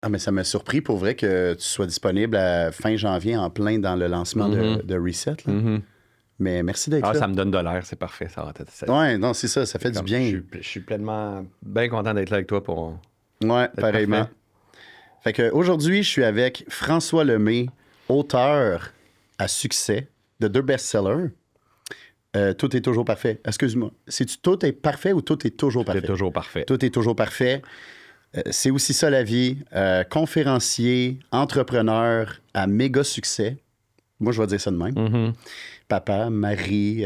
Ah, mais ça m'a surpris pour vrai que tu sois disponible à fin janvier en plein dans le lancement de Reset. Là. Mais merci d'être là. Ça me donne de l'air, c'est parfait. Ça va être, ouais, non, c'est ça fait du bien. Je suis pleinement bien content d'être là avec toi pour. Ouais, pareillement. Parfait. Fait que aujourd'hui, je suis avec François Lemay, auteur à succès de 2 best-sellers. Tout est toujours parfait. Excuse-moi. C'est-tu tout est parfait ou tout est toujours parfait? Tout est toujours parfait. Tout est toujours parfait. C'est aussi ça la vie. Conférencier, entrepreneur à méga succès. Moi, je vais dire ça de même. Papa, mari,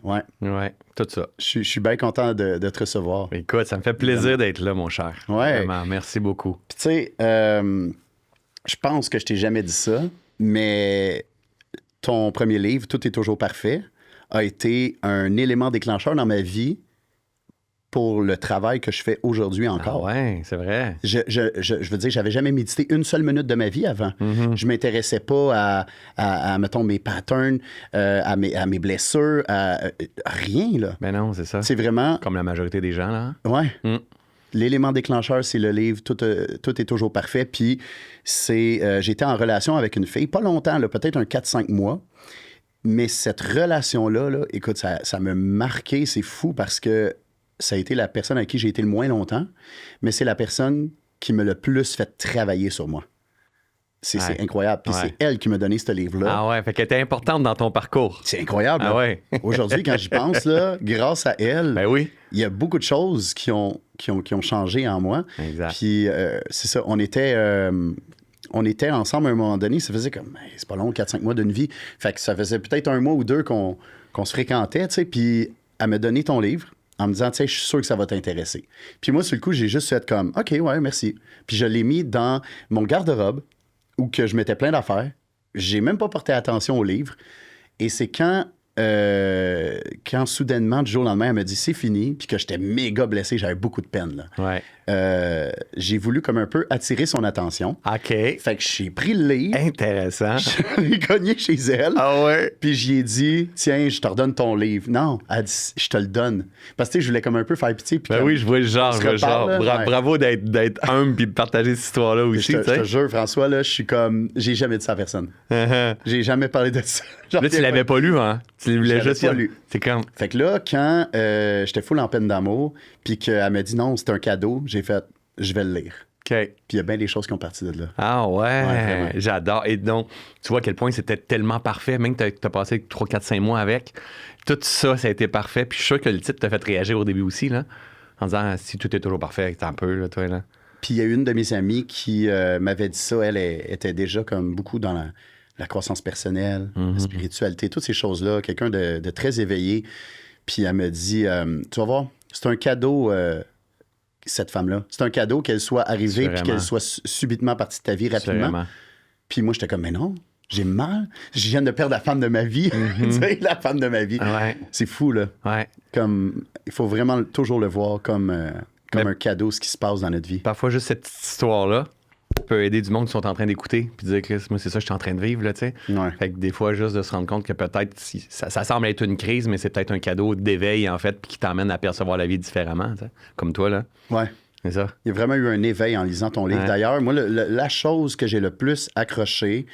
ouais. Ouais, tout ça. Je suis bien content de te recevoir. Écoute, ça me fait plaisir d'être là, mon cher. Ouais. Vraiment, merci beaucoup. Puis tu sais, je pense que je t'ai jamais dit ça, mais ton premier livre, Tout est toujours parfait, a été un élément déclencheur dans ma vie pour le travail que je fais aujourd'hui encore. Ah ouais, c'est vrai. Je veux dire, j'avais jamais médité une seule minute de ma vie avant. Je m'intéressais pas à mettons, mes patterns, à mes blessures, à rien, là. Ben non, c'est ça. C'est vraiment... Comme la majorité des gens, là. Ouais. L'élément déclencheur, c'est le livre Tout est toujours parfait. Puis j'étais en relation avec une fille, pas longtemps, là, peut-être un 4-5 mois. Mais cette relation-là, là, écoute, ça m'a marqué, c'est fou parce que ça a été la personne avec qui j'ai été le moins longtemps, mais c'est la personne qui me le plus fait travailler sur moi. C'est incroyable. Puis c'est elle qui m'a donné ce livre-là. Ah ouais, fait qu'elle était importante dans ton parcours. C'est incroyable. Ah ouais. Aujourd'hui, quand j'y pense, là, grâce à elle, ben oui. Il y a beaucoup de choses qui ont changé en moi. Exact. Puis c'est ça, on était ensemble à un moment donné, ça faisait comme, c'est pas long, 4-5 mois d'une vie. Fait que ça faisait peut-être 1 mois ou 2 qu'on se fréquentait, tu sais, puis elle m'a donné ton livre en me disant, tu sais, je suis sûr que ça va t'intéresser. Puis moi, sur le coup, j'ai juste fait comme, OK, ouais, merci. Puis je l'ai mis dans mon garde-robe où que je mettais plein d'affaires. J'ai même pas porté attention au livre. Et c'est quand soudainement, du jour au lendemain, elle m'a dit c'est fini, puis que j'étais méga blessé, j'avais beaucoup de peine. Là. Ouais. J'ai voulu comme un peu attirer son attention. OK. Fait que j'ai pris le livre. Intéressant. Je l'ai cogné chez elle. Ah ouais? Puis j'y ai dit, tiens, je te redonne ton livre. Non, elle dit, je te le donne. Parce que tu sais, je voulais comme un peu faire pitié. Puis ben oui, je vois le genre. Ouais. Bravo d'être humble puis de partager cette histoire-là aussi. Je te jure, François, là, je suis comme, j'ai jamais dit ça à personne. J'ai jamais parlé de ça. Là, tu l'avais pas lu, hein? Tu l'avais juste pas lu. C'est comme... Fait que là, quand j'étais full en peine d'amour, puis qu'elle m'a dit non, c'est un cadeau, j'ai fait, je vais le lire. OK. Puis il y a bien des choses qui ont parti de là. Ah ouais, ouais j'adore. Et donc, tu vois à quel point c'était tellement parfait, même que tu as passé 3, 4, 5 mois avec. Tout ça, ça a été parfait. Puis je suis sûr que le titre t'a fait réagir au début aussi, là, en disant si tout est toujours parfait, t'en peux, là, toi, là. Puis il y a une de mes amies qui m'avait dit ça. Elle était déjà comme beaucoup dans la croissance personnelle, la spiritualité, toutes ces choses-là. Quelqu'un de très éveillé. Puis elle me dit, tu vas voir, c'est un cadeau... cette femme-là. C'est un cadeau qu'elle soit arrivée puis qu'elle soit subitement partie de ta vie rapidement. Puis moi, j'étais comme, mais non, j'ai mal. Je viens de perdre la femme de ma vie. Tu sais, la femme de ma vie. Ouais. C'est fou, là. Ouais. Comme, il faut vraiment toujours le voir comme un cadeau, ce qui se passe dans notre vie. Parfois, juste cette petite histoire-là peut aider du monde qui sont en train d'écouter puis dire que moi, c'est ça que je suis en train de vivre, là, tu sais. Ouais. Fait que des fois, juste de se rendre compte que peut-être, ça semble être une crise, mais c'est peut-être un cadeau d'éveil, en fait, puis qui t'emmène à percevoir la vie différemment, tu sais. Comme toi, là. Ouais. C'est ça. Il y a vraiment eu un éveil en lisant ton livre. Ouais. D'ailleurs, moi, la chose que j'ai le plus accroché,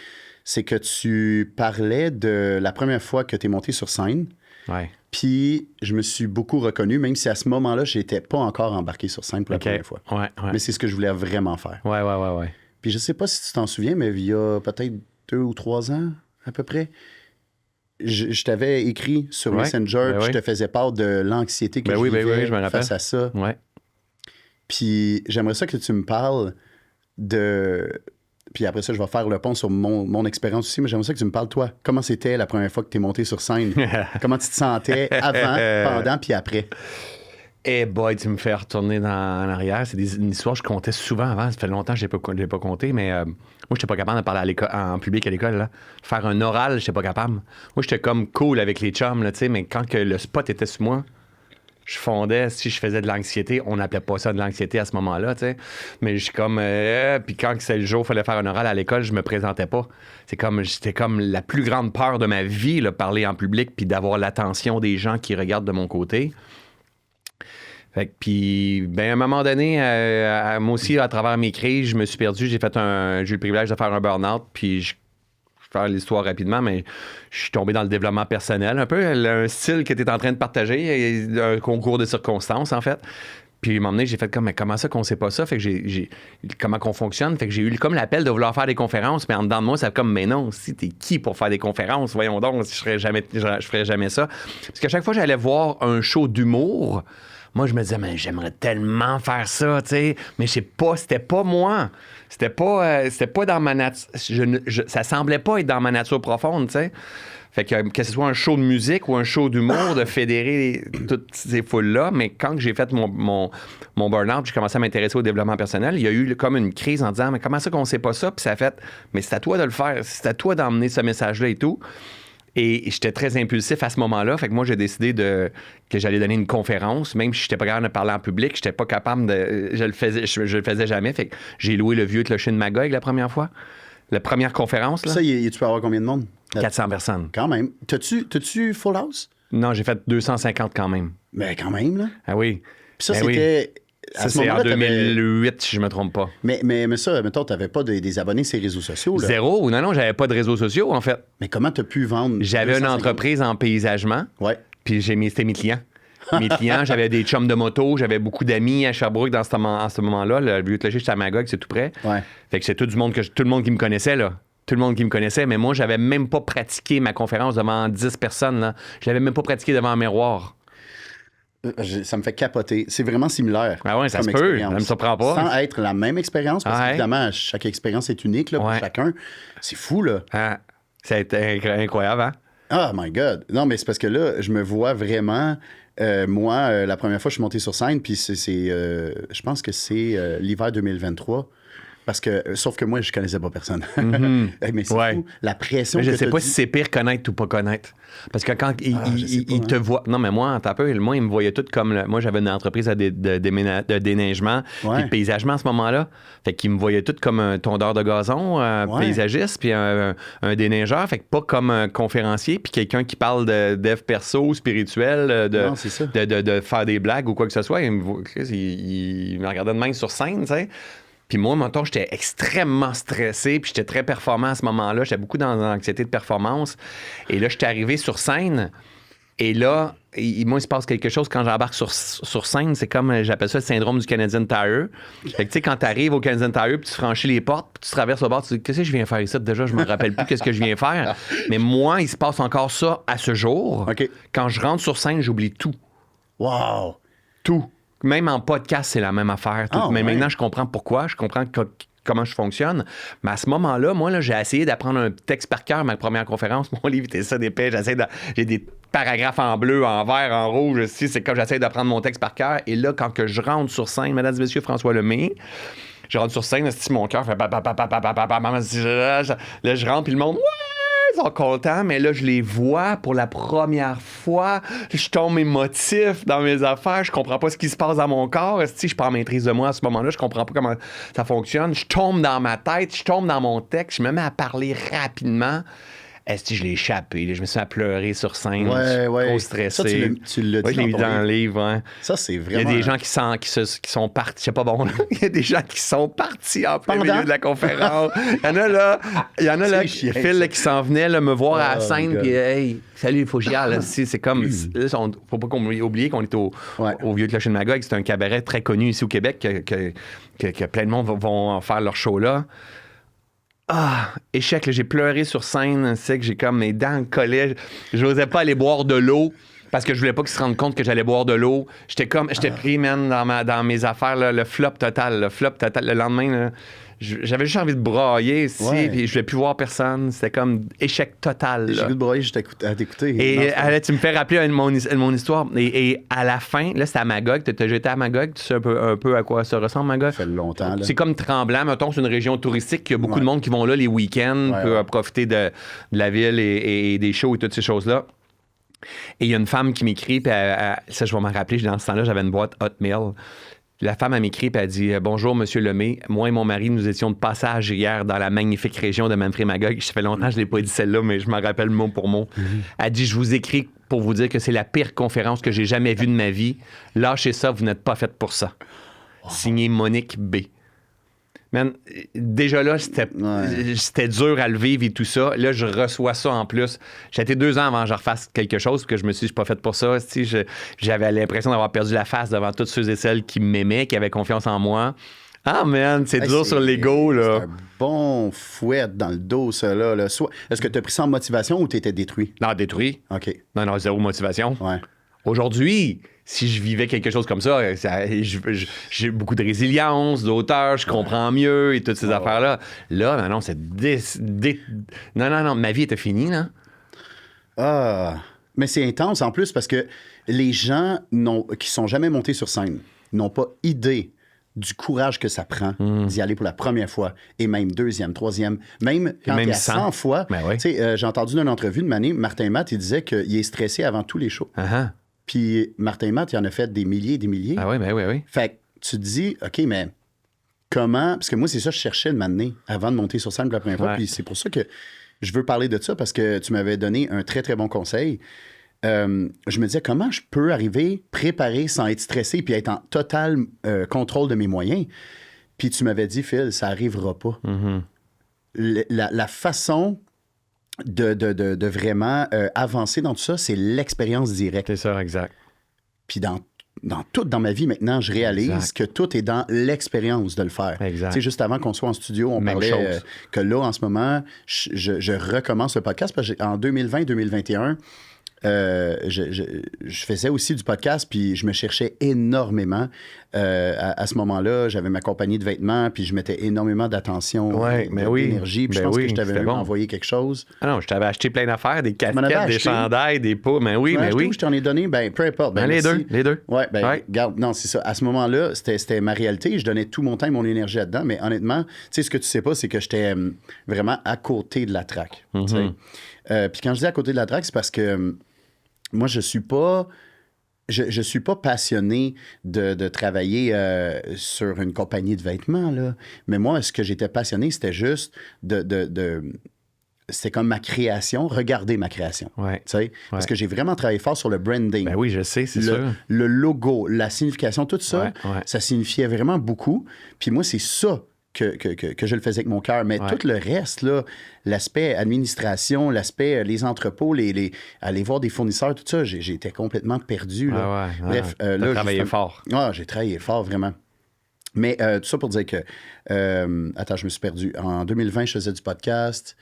c'est que tu parlais de la première fois que tu es monté sur scène. Ouais. Puis, je me suis beaucoup reconnu, même si à ce moment-là, je n'étais pas encore embarqué sur scène pour la première fois. Ouais. Mais c'est ce que je voulais vraiment faire. Ouais. Puis, je sais pas si tu t'en souviens, mais il y a peut-être 2 ou 3 ans, à peu près, je t'avais écrit sur Messenger, puis je te faisais part de l'anxiété que je vivais je me rappelle. face à ça. Ouais. Puis, j'aimerais ça que tu me parles de... Puis après ça, je vais faire le pont sur mon expérience aussi, mais j'aimerais ça que tu me parles, toi. Comment c'était la première fois que tu es monté sur scène? Comment tu te sentais avant, pendant, puis après? Eh boy, tu me fais retourner en arrière. C'est une histoire que je comptais souvent avant. Ça fait longtemps que je l'ai pas compté, mais moi, je n'étais pas capable de parler en public à l'école. Là. Faire un oral, je n'étais pas capable. Moi, j'étais comme cool avec les chums, là, mais quand que le spot était sur moi, je fondais, si je faisais de l'anxiété, on n'appelait pas ça de l'anxiété à ce moment-là, tu sais. Mais je suis comme... puis quand c'est le jour où il fallait faire un oral à l'école, je me présentais pas. C'était comme la plus grande peur de ma vie, là, parler en public puis d'avoir l'attention des gens qui regardent de mon côté. Fait que, puis, ben, à un moment donné, moi aussi, à travers mes crises, je me suis perdu. J'ai eu le privilège de faire un burn-out, puis je vais faire l'histoire rapidement, mais je suis tombé dans le développement personnel, un peu un style que tu es en train de partager, un concours de circonstances, en fait. Puis, à un moment donné, j'ai fait comme, mais comment ça qu'on sait pas ça? Fait que comment qu'on fonctionne? Fait que j'ai eu comme l'appel de vouloir faire des conférences, mais en dedans de moi, c'est comme, mais non, si t'es qui pour faire des conférences? Voyons donc, je ferais jamais ça. Parce qu'à chaque fois que j'allais voir un show d'humour, moi, je me disais, mais j'aimerais tellement faire ça, tu sais, mais je sais pas, c'était pas moi. C'était pas dans ma nature. Ça semblait pas être dans ma nature profonde, tu sais. Fait que ce soit un show de musique ou un show d'humour, de fédérer toutes ces foules-là. Mais quand j'ai fait mon burn-out, j'ai commencé à m'intéresser au développement personnel, il y a eu comme une crise en disant, mais comment ça qu'on sait pas ça? Puis ça a fait, mais c'est à toi de le faire, c'est à toi d'emmener ce message-là et tout. Et j'étais très impulsif à ce moment-là. Fait que moi, j'ai décidé que j'allais donner une conférence. Même si je n'étais pas capable de parler en public, je n'étais pas capable de... Je le faisais jamais. Fait que j'ai loué le vieux clocher de Magog la première fois. La première conférence, là. Ça, tu peux avoir combien de monde? 400 personnes. Quand même. T'as-tu Full House? Non, j'ai fait 250 quand même. Mais quand même, là. Ah oui. Puis ça, c'était... Oui. Ça, c'est en 2008, si je me trompe pas. Mais ça, mettons, t'avais pas des abonnés sur les réseaux sociaux, là. Zéro. Non, j'avais pas de réseaux sociaux, en fait. Mais comment t'as pu vendre? J'avais une entreprise en paysagement. Ouais. Puis c'était mes clients. Mes clients, j'avais des chums de moto, j'avais beaucoup d'amis à Sherbrooke en ce moment-là. Le vieux clocher de Magog, c'est tout près. Ouais. Fait que c'est tout le monde qui me connaissait, là. Tout le monde qui me connaissait, mais moi, j'avais même pas pratiqué ma conférence devant 10 personnes, là. Je l'avais même pas pratiqué devant un miroir. Ça me fait capoter. C'est vraiment similaire. Ah ouais, ça se peut. Ça me surprend pas. Sans être la même expérience, parce qu'évidemment, chaque expérience est unique là, pour chacun. C'est fou, là. Ah, ça a été incroyable, hein? Oh my God. Non, mais c'est parce que là, je me vois vraiment... moi, la première fois, je suis monté sur scène, puis je pense que c'est l'hiver 2023. Parce que, sauf que moi, je connaissais pas personne. Mais c'est fou, la pression mais je que sais pas si c'est pire connaître ou pas connaître. Parce que quand il te voit... Non, mais moi, il me voyait tout comme... Moi, j'avais une entreprise de déneigement et de paysagement à ce moment-là. Fait qu'il me voyait tout comme un tondeur de gazon, un paysagiste, puis un déneigeur. Fait que pas comme un conférencier, puis quelqu'un qui parle de dev perso, spirituel, de faire des blagues ou quoi que ce soit. Il me regardait de même sur scène, tu sais. Puis moi, maintenant, j'étais extrêmement stressé, puis j'étais très performant à ce moment-là. J'étais beaucoup dans l'anxiété de performance. Et là, j'étais arrivé sur scène. Et là, moi, il se passe quelque chose quand j'embarque sur scène. C'est comme, j'appelle ça le syndrome du Canadian Tire. Fait que, tu sais, quand tu arrives au Canadian Tire, puis tu franchis les portes, puis tu traverses le bord, tu te dis, qu'est-ce que je viens faire ici? Déjà, je me rappelle plus qu'est-ce que je viens faire. Mais moi, il se passe encore ça à ce jour. Okay. Quand je rentre sur scène, j'oublie tout. Wow! Tout. Même en podcast, c'est la même affaire. Mais maintenant, je comprends pourquoi. Je comprends comment je fonctionne. Mais à ce moment-là, moi, là, j'ai essayé d'apprendre un texte par cœur. Ma première conférence, mon livre était ça d'épais. J'ai des paragraphes en bleu, en vert, en rouge. C'est comme j'essaie d'apprendre mon texte par cœur. Et là, quand que je rentre sur scène, mesdames et messieurs, François Lemay, je rentre sur scène, mon cœur fait... Là, je rentre, puis le monde... Ils sont contents, mais là, je les vois pour la première fois. Je tombe émotif dans mes affaires. Je comprends pas ce qui se passe dans mon corps. Je suis pas en maîtrise de moi à ce moment-là. Je comprends pas comment ça fonctionne. Je tombe dans ma tête. Je tombe dans mon texte. Je me mets à parler rapidement. Je l'ai échappé. Je me suis mis à pleurer sur scène. Trop stressé. Ça, tu l'as dit je l'ai mis dans le livre. Hein. Ça, c'est vraiment... Il y a des gens qui sont partis. C'est pas bon. Il y a des gens qui sont partis en plein milieu de la conférence. Il y en a là, Phil qui s'en venait là, me voir à la scène. Puis, hey, salut, il faut que j'y aille. C'est comme... Là, faut pas qu'on oublie qu'on est au Vieux Clocher de Magog. C'est un cabaret très connu ici au Québec que plein de monde vont faire leur show là. Ah, échec, là, j'ai pleuré sur scène, c'est que j'ai comme mes dents collées. J'osais pas aller boire de l'eau parce que je voulais pas qu'ils se rendent compte que j'allais boire de l'eau. J'étais pris, man, dans mes affaires, là, le flop total. Le lendemain, là, j'avais juste envie de brailler ici, puis je voulais plus voir personne. C'était comme échec total. J'ai envie de brailler juste à t'écouter. Et tu me fais rappeler mon histoire. Et à la fin, là, c'était à Magog. T'as déjà été à Magog? Tu sais un peu à quoi ça ressemble, Magog? Ça fait longtemps. Là. C'est comme Tremblant. Mettons, c'est une région touristique. Il y a beaucoup de monde qui vont là les week-ends pour profiter de la ville et des shows et toutes ces choses-là. Et il y a une femme qui m'écrit, puis ça, je vais m'en rappeler, dans ce temps-là, j'avais une boîte Hotmail. La femme, elle m'écrit et elle dit « Bonjour, Monsieur Lemay. Moi et mon mari, nous étions de passage hier dans la magnifique région de Manfred-Magog. Ça fait longtemps que je ne l'ai pas dit celle-là, mais je m'en rappelle mot pour mot. Elle dit « Je vous écris pour vous dire que c'est la pire conférence que j'ai jamais vue de ma vie. Lâchez ça, vous n'êtes pas faite pour ça. Signé Monique B. » Man, déjà là, c'était dur à le vivre et tout ça. Là, je reçois ça en plus. J'ai été 2 ans avant que je refasse quelque chose, que je me suis dit, je suis pas fait pour ça. J'avais l'impression d'avoir perdu la face devant tous ceux et celles qui m'aimaient, qui avaient confiance en moi. Ah, man, c'est dur sur l'ego, là. C'est un bon fouet dans le dos, ça, là. Est-ce que tu as pris ça en motivation ou tu étais détruit? Non, détruit. OK. Non, zéro motivation. Ouais. Aujourd'hui, si je vivais quelque chose comme ça, j'ai beaucoup de résilience, d'auteur, je comprends mieux et toutes ces affaires-là. Là, non, c'est... Non, ma vie était finie, là. Ah, mais c'est intense en plus parce que les gens qui sont jamais montés sur scène n'ont pas idée du courage que ça prend d'y aller pour la première fois, et même deuxième, troisième, même quand il y a 100 fois. Ben oui. J'ai entendu dans une entrevue de Mané, Martin Matt, il disait qu'il est stressé avant tous les shows. Uh-huh. Puis Martin Matt, il en a fait des milliers et des milliers. Ah oui, ben oui. Fait que tu te dis, OK, mais comment... Parce que moi, c'est ça que je cherchais de m'amener avant de monter sur scène pour la première fois. Ouais. Puis c'est pour ça que je veux parler de ça, parce que tu m'avais donné un très, très bon conseil. Je me disais, comment je peux arriver préparé sans être stressé puis être en total contrôle de mes moyens? Puis tu m'avais dit, Phil, ça n'arrivera pas. Mm-hmm. La façon de vraiment avancer dans tout ça, c'est l'expérience directe. C'est ça, exact. Puis dans ma vie maintenant, je réalise que tout est dans l'expérience de le faire. Exact. Tu sais, juste avant qu'on soit en studio, on Même parlait chose. que là, en ce moment, je recommence le podcast parce qu'en 2020-2021, je faisais aussi du podcast, puis je me cherchais énormément. À ce moment-là, j'avais ma compagnie de vêtements, puis je mettais énormément d'attention, d'énergie. Puis je pense que je t'avais même envoyé quelque chose. Ah non, je t'avais acheté plein d'affaires, des casquettes, des chandails, des pots. Mais oui. Je t'en ai donné, peu importe. Les deux. Ouais, regarde, non, c'est ça. À ce moment-là, c'était ma réalité. Je donnais tout mon temps et mon énergie là-dedans. Mais honnêtement, tu sais, ce que tu sais pas, c'est que j'étais vraiment à côté de la track. Mm-hmm. Puis quand je dis à côté de la track, c'est parce que moi, je suis pas passionné de travailler sur une compagnie de vêtements, là. Mais moi, ce que j'étais passionné, c'était juste c'était comme ma création, regarder ma création. Ouais. Parce que j'ai vraiment travaillé fort sur le branding. Ben oui, je sais, c'est sûr. Le logo, la signification, tout ça, ça signifiait vraiment beaucoup. Puis moi, c'est ça que je le faisais avec mon cœur. Mais tout le reste, là, l'aspect administration, l'aspect les entrepôts, aller voir des fournisseurs, tout ça, j'étais complètement perdu. Là. Bref, là, travaillé fort. Ah, j'ai travaillé fort, vraiment. Mais tout ça pour dire que... attends, je me suis perdu. En 2020, je faisais du podcast.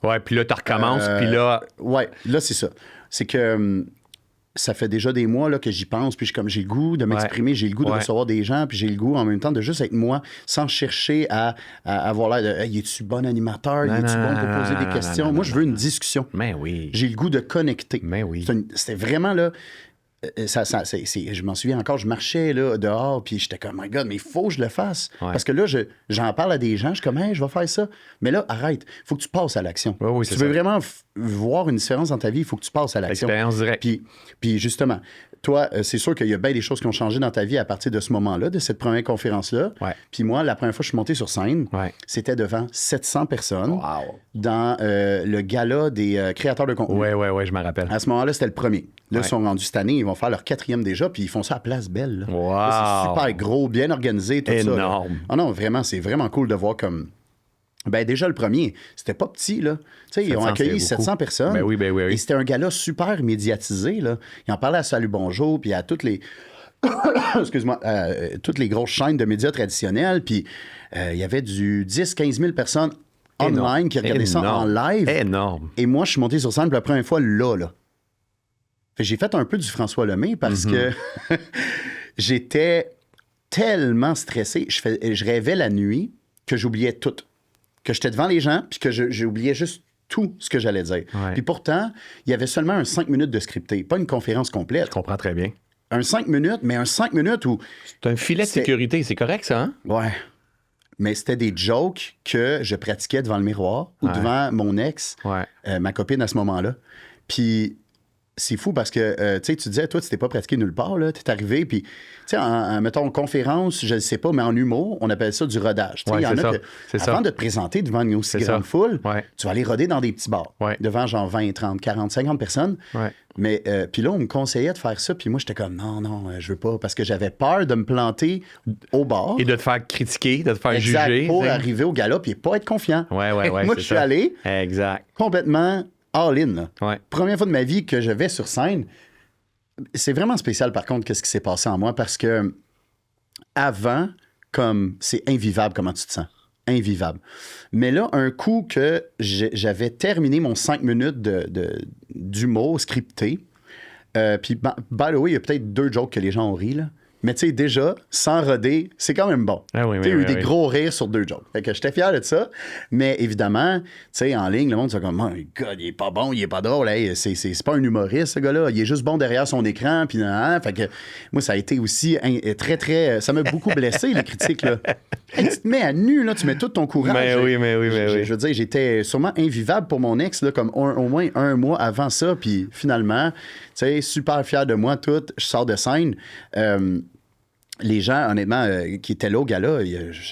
Ouais, puis là, tu recommences, puis là... Ouais, là, c'est ça. C'est que... ça fait déjà des mois là, que j'y pense, puis j'ai le goût de m'exprimer, j'ai le goût de recevoir des gens, puis j'ai le goût en même temps de juste être moi, sans chercher à avoir l'air de hey, « es-tu bon animateur? Es-tu bon pour poser des questions? » Moi, je veux une discussion. Mais oui. J'ai le goût de connecter. Mais oui. C'était vraiment là... je m'en souviens encore, je marchais là, dehors, puis j'étais comme, my God, mais il faut que je le fasse. Parce que là, j'en parle à des gens, je suis comme, hey, je vais faire ça. Mais là, arrête, il faut que tu passes à l'action. Oui, si tu veux vraiment voir une différence dans ta vie, il faut que tu passes à l'action. Expérience directe. Puis justement, toi, c'est sûr qu'il y a bien des choses qui ont changé dans ta vie à partir de ce moment-là, de cette première conférence-là. Ouais. Puis moi, la première fois que je suis monté sur scène, c'était devant 700 personnes dans le gala des créateurs de contenu. Oui, je me rappelle. À ce moment-là, c'était le premier. Là, ils sont rendus cette année, ils vont faire leur 4e déjà, puis ils font ça à Place Belle. Là. Wow. Là, c'est super gros, bien organisé, tout énorme. ça. Énorme. Ah non, vraiment, c'est vraiment cool de voir comme... Ben déjà, le premier, c'était pas petit, là. Tu sais, ils ont accueilli 700 personnes. Ben oui. Et c'était un gala super médiatisé, là. Ils en parlaient à Salut Bonjour, puis à toutes les... Excuse-moi, toutes les grosses chaînes de médias traditionnels, puis il y avait du 10-15 000 personnes online qui regardaient ça en live. Énorme. Et moi, je suis monté sur scène pour la première fois là. J'ai fait un peu du François Lemay parce que j'étais tellement stressé. Je rêvais la nuit que j'oubliais tout. Que j'étais devant les gens puis que j'oubliais juste tout ce que j'allais dire. Puis pourtant, il y avait seulement un 5 minutes de scripté, pas une conférence complète. Je comprends très bien. Un 5 minutes, mais un 5 minutes où... C'est un filet de sécurité, c'est correct ça, hein? Ouais. Mais c'était des jokes que je pratiquais devant le miroir ou devant mon ex, ma copine à ce moment-là. Puis... c'est fou parce que, tu sais, tu disais, toi, tu t'es pas pratiqué nulle part, là. T'es arrivé, puis, tu sais, mettons, conférence, je ne sais pas, mais en humour, on appelle ça du rodage. Tu sais, Ouais, il y en c'est a ça. que, C'est avant ça. de te présenter devant une aussi C'est grande ça. foule, Ouais. tu vas aller roder dans des petits bars, Ouais. devant genre 20, 30, 40, 50 personnes. Ouais. Mais, puis là, on me conseillait de faire ça, puis moi, j'étais comme, non, je veux pas, parce que j'avais peur de me planter au bar. Et de te faire critiquer, de te faire Exact, juger. pour tu sais. arriver au gala, puis pas être confiant. Ouais, Moi, c'est je suis ça. allé Exact. complètement all-in, là. Ouais. Première fois de ma vie que je vais sur scène. C'est vraiment spécial, par contre, qu'est-ce qui s'est passé en moi, parce que avant, comme c'est invivable comment tu te sens. Invivable. Mais là, un coup que j'avais terminé mon 5 minutes d'humour scripté, puis, by the way, il y a peut-être 2 jokes que les gens ont ri, là. Mais tu sais, déjà, sans roder, c'est quand même bon. Ah oui, Tu sais, il y a eu des oui. gros rires sur 2 jokes. Fait que j'étais fier de ça. Mais évidemment, tu sais, en ligne, le monde se dit comme, oh my God, il est pas bon, il est pas drôle. Hey, c'est pas un humoriste, ce gars-là. Il est juste bon derrière son écran. Puis, fait que moi, ça a été aussi très, très. Ça m'a beaucoup blessé, les critiques, là. Hey, tu te mets à nu, là, tu mets tout ton courage. Mais oui. Je veux dire, j'étais sûrement invivable pour mon ex, là, comme au moins 1 mois avant ça. Puis finalement, tu sais, super fier de moi, tout. Je sors de scène. Les gens, honnêtement, qui étaient là au gala,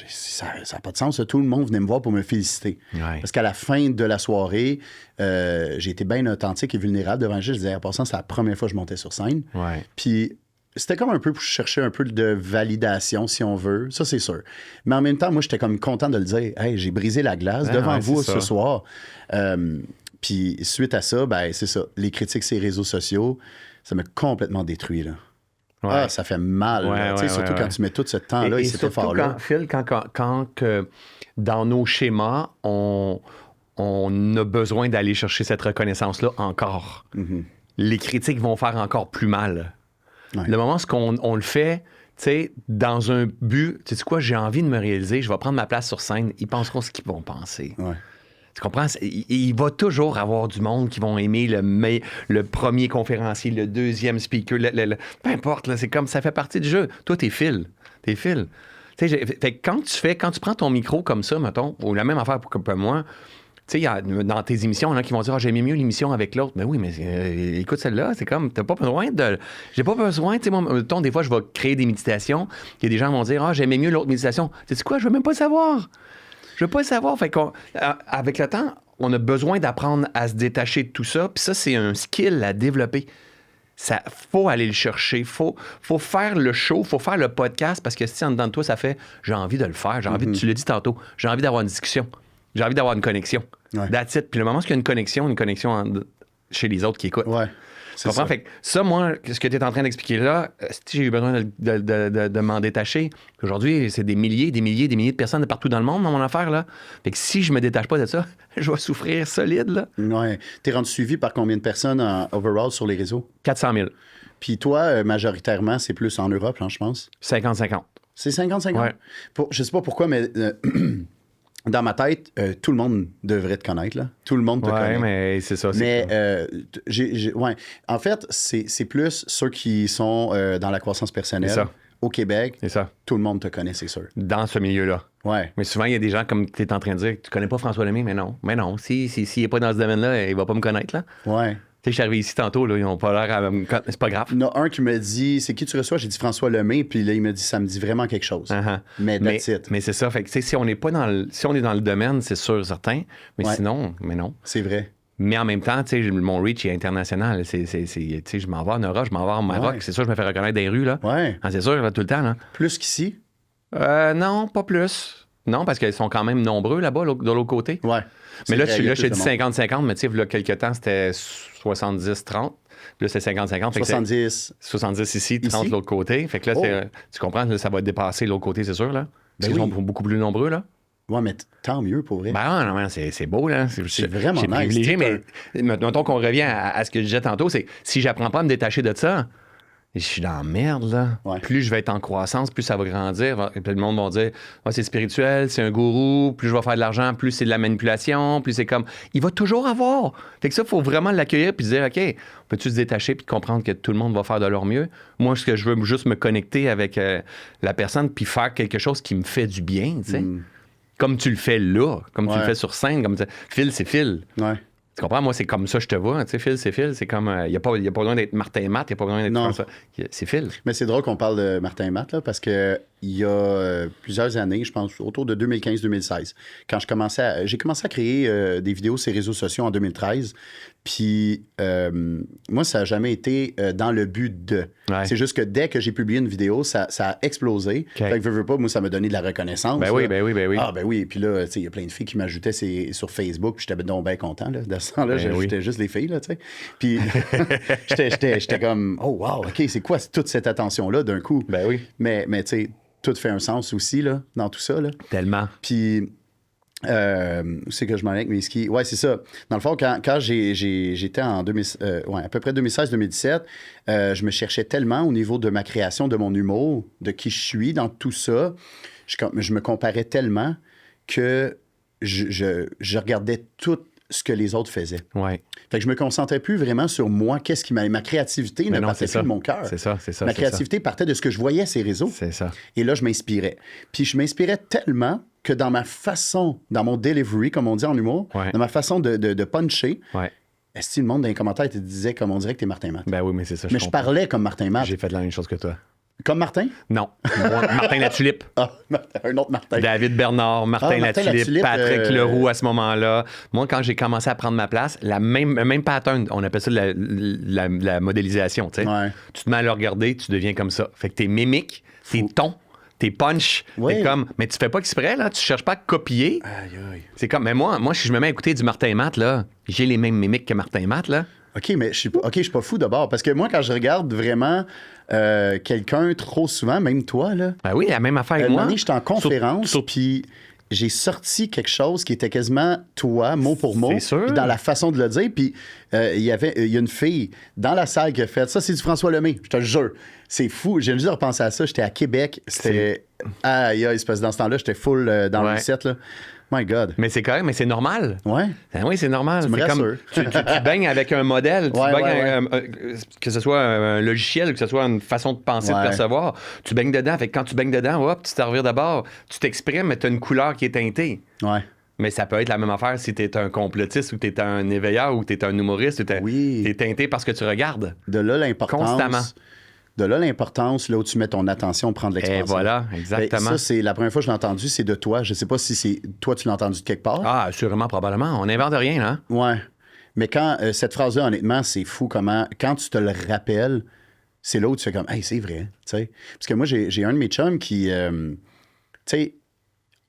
ça n'a pas de sens. Tout le monde venait me voir pour me féliciter. Ouais. Parce qu'à la fin de la soirée, j'ai été bien authentique et vulnérable devant le juge. Je disais, en passant, c'est la première fois que je montais sur scène. Ouais. Puis c'était comme un peu pour chercher un peu de validation, si on veut. Ça, c'est sûr. Mais en même temps, moi, j'étais comme content de le dire. Hey, j'ai brisé la glace devant vous c'est ce ça. soir. Puis suite à ça, ben c'est ça. Les critiques sur les réseaux sociaux, ça m'a complètement détruit, là. Ouais. Ah, ça fait mal. là. Tu sais, surtout quand tu mets tout ce temps-là et, cet surtout effort-là. Phil, quand que dans nos schémas, on a besoin d'aller chercher cette reconnaissance-là encore. Mm-hmm. Les critiques vont faire encore plus mal. Ouais. Le moment où on le fait, tu sais, dans un but, tu sais quoi, j'ai envie de me réaliser, je vais prendre ma place sur scène, ils penseront ce qu'ils vont penser. Ouais. Tu comprends? Il va toujours avoir du monde qui vont aimer le premier conférencier, le deuxième speaker, peu importe, là, c'est comme ça fait partie du jeu. Toi, t'es Phil. Tu sais, fait que quand tu prends ton micro comme ça, mettons, ou la même affaire pour moi, tu sais, il y a dans tes émissions, il y en a qui vont dire, j'aimais mieux l'émission avec l'autre. Mais oui, mais écoute celle-là, c'est comme, t'as pas besoin de. J'ai pas besoin, tu sais, moi, mettons, des fois, je vais créer des méditations, il y a des gens qui vont dire, j'aimais mieux l'autre méditation. Tu sais quoi, je veux même pas savoir. Je veux pas le savoir. Fait avec le temps, on a besoin d'apprendre à se détacher de tout ça. Puis ça, c'est un skill à développer. Ça, faut aller le chercher. Faut faire le show, faut faire le podcast parce que si en dedans de toi, ça fait j'ai envie de le faire. J'ai envie, tu l'as dit tantôt, j'ai envie d'avoir une discussion. J'ai envie d'avoir une connexion. Ouais. That's it. Puis le moment où il y a une connexion chez les autres qui écoutent. Ouais. Tu comprends? Fait que ça, moi, ce que tu es en train d'expliquer là, si j'ai eu besoin de m'en détacher, aujourd'hui, c'est des milliers de personnes de partout dans le monde dans mon affaire, là. Fait que si je me détache pas de ça, je vais souffrir solide, là. Ouais. T'es rendu suivi par combien de personnes en overall sur les réseaux? 400 000. Puis toi, majoritairement, c'est plus en Europe, là, je pense. 50-50. C'est 50-50? Ouais. Je sais pas pourquoi, mais dans ma tête, tout le monde devrait te connaître, là. Tout le monde te connaît. Ouais, mais c'est ça. Mais ouais. En fait, c'est plus ceux qui sont dans la croissance personnelle. C'est ça. Au Québec, C'est ça. tout le monde te connaît, c'est sûr. Dans ce milieu-là. Ouais. Mais souvent, il y a des gens, comme tu es en train de dire, tu connais pas François Lemay, mais non. Mais non. S'il est pas dans ce domaine-là, il va pas me connaître, là. Ouais. Tu sais, je suis arrivé ici tantôt, là, ils ont pas l'air à me connaître. C'est pas grave. Il y en a un qui me dit, c'est qui tu reçois? J'ai dit François Lemay, puis là, il me dit, ça me dit vraiment quelque chose. Uh-huh. Mais that's it. Mais c'est ça. Fait que, tu sais, si on est dans le domaine, c'est sûr, certain. Mais Ouais. sinon, mais non. C'est vrai. Mais en même temps, tu sais, mon reach est international. Tu sais, je m'en vais en Europe, je m'en vais au Maroc. Ouais. C'est sûr, je me fais reconnaître des rues, là. Ouais. Ah, c'est sûr, là, tout le temps, là. Plus qu'ici? Non, pas plus. Non, parce qu'ils sont quand même nombreux là-bas, de l'autre côté. Ouais. Mais là, C'est vrai, il y a je t'ai plus dit de monde. 50-50, mais tu sais, il y a quelques temps, c'était 70-30. Là, c'est 50-50. Fait que c'est 70. 70 ici, 30 Ici? de l'autre côté. Fait que là, Oh. tu comprends, là, ça va dépasser l'autre côté, c'est sûr, là. Parce Ben qu'ils oui. sont beaucoup plus nombreux, là. Ouais, mais tant mieux, pour vrai. Ben non, c'est beau, là. C'est vraiment nice. Privilégié, C'est mais mettons qu'on revient à ce que je disais tantôt, c'est si j'apprends pas à me détacher de ça, je suis dans la merde, là. Ouais. Plus je vais être en croissance, plus ça va grandir. Et puis le monde va dire, c'est spirituel, c'est un gourou, plus je vais faire de l'argent, plus c'est de la manipulation, plus c'est comme... Il va toujours avoir. Fait que ça, il faut vraiment l'accueillir puis dire, OK, peux-tu se détacher puis comprendre que tout le monde va faire de leur mieux? Moi, ce que je veux, juste me connecter avec la personne puis faire quelque chose qui me fait du bien, tu sais. Comme tu le fais là, comme tu le Ouais. fais sur scène. Comme Phil, c'est Phil. Ouais. Tu comprends? Moi, c'est comme ça que je te vois. Tu sais, Phil, c'est Phil. C'est comme. Il n'y a pas besoin d'être Martin et Matt, il n'y a pas besoin d'être Non. François. C'est Phil. Mais c'est drôle qu'on parle de Martin et Matt, là, parce que il y a plusieurs années, je pense autour de 2015-2016, quand j'ai commencé à créer des vidéos sur les réseaux sociaux en 2013. Puis moi, ça n'a jamais été dans le but de. Ouais. C'est juste que dès que j'ai publié une vidéo, ça a explosé. Okay. Fait que veux pas, moi, ça m'a donné de la reconnaissance. Ben oui. Ah, ben oui. Puis là, tu sais, il y a plein de filles qui m'ajoutaient sur Facebook. Puis j'étais donc bien content, là. De ce temps-là, j'ajoutais juste les filles, là, tu sais. Puis j'étais comme, oh, wow, OK, c'est quoi toute cette attention-là d'un coup? Ben oui. Mais tu sais, tout fait un sens aussi, là, dans tout ça, là. Tellement. Puis, où c'est que je m'en allais avec mes skis? Ouais, c'est ça. Dans le fond, quand j'étais en à peu près 2016-2017, je me cherchais tellement au niveau de ma création, de mon humour, de qui je suis dans tout ça. Je me comparais tellement que je regardais tout ce que les autres faisaient. Ouais. Fait que je me concentrais plus vraiment sur moi, qu'est-ce qui ma créativité ne partait plus de mon cœur. C'est ça. Ma créativité partait de ce que je voyais à ces réseaux. C'est ça. Et là, je m'inspirais. Puis je m'inspirais tellement que dans ma façon, dans mon delivery, comme on dit en humour, dans ma façon de puncher, est-ce que le monde dans les commentaires te disait comme on dirait que t'es Martin Matt? Ben oui, mais c'est ça. Mais je parlais comme Martin Matt. J'ai fait la même chose que toi. Comme Martin? Non. Moi, Martin Latulippe. Ah, un autre Martin. David Bernard, Martin Latulippe, Patrick Leroux à ce moment-là. Moi, quand j'ai commencé à prendre ma place, le même pattern, on appelle ça la modélisation. Tu sais. Ouais. Tu te mets à le regarder, tu deviens comme ça. Fait que tes mimiques, tes tons, tes punch, t'es comme. Mais tu fais pas exprès, là. Tu cherches pas à copier. Aïe, aïe. C'est comme. Mais moi, si je me mets à écouter du Martin Matt, là, j'ai les mêmes mimiques que Martin Matt, là. OK, mais je suis pas fou d'abord. Parce que moi, quand je regarde vraiment quelqu'un trop souvent, même toi, là. Ben oui, la même affaire avec Un moment moi. donné, j'étais en conférence, puis j'ai sorti quelque chose qui était quasiment toi, mot pour mot. C'est sûr. Puis dans la façon de le dire. Puis il y a une fille dans la salle qui a fait ça, c'est du François Lemay. Je te le jure. C'est fou. J'ai juste repensé à ça. J'étais à Québec. C'était. Aïe, aïe, c'est parce que dans ce temps-là, j'étais full dans le set, là. My God. Mais c'est correct, mais c'est normal. Ouais. Ben oui, c'est normal. Tu me C'est comme rassures. tu baignes avec un modèle, que ce soit un logiciel, que ce soit une façon de penser, de percevoir. Tu baignes dedans. Fait que quand tu baignes dedans, hop, tu te revires d'abord. Tu t'exprimes, mais tu as une couleur qui est teintée. Ouais. Mais ça peut être la même affaire si tu es un complotiste ou tu es un éveilleur ou tu es un humoriste. Tu es teinté parce que tu regardes. De là, l'importance. Constamment. De là, l'importance, là où tu mets ton attention, prendre l'expansion. Et voilà, exactement. Ça, c'est la première fois que je l'ai entendu, c'est de toi. Je sais pas si c'est toi, tu l'as entendu de quelque part. Ah, sûrement, probablement. On n'invente rien, là. Ouais. Mais quand cette phrase-là, honnêtement, c'est fou comment, quand tu te le rappelles, c'est là où tu fais comme, hey, c'est vrai. T'sais. Parce que moi, j'ai un de mes chums qui, tu sais,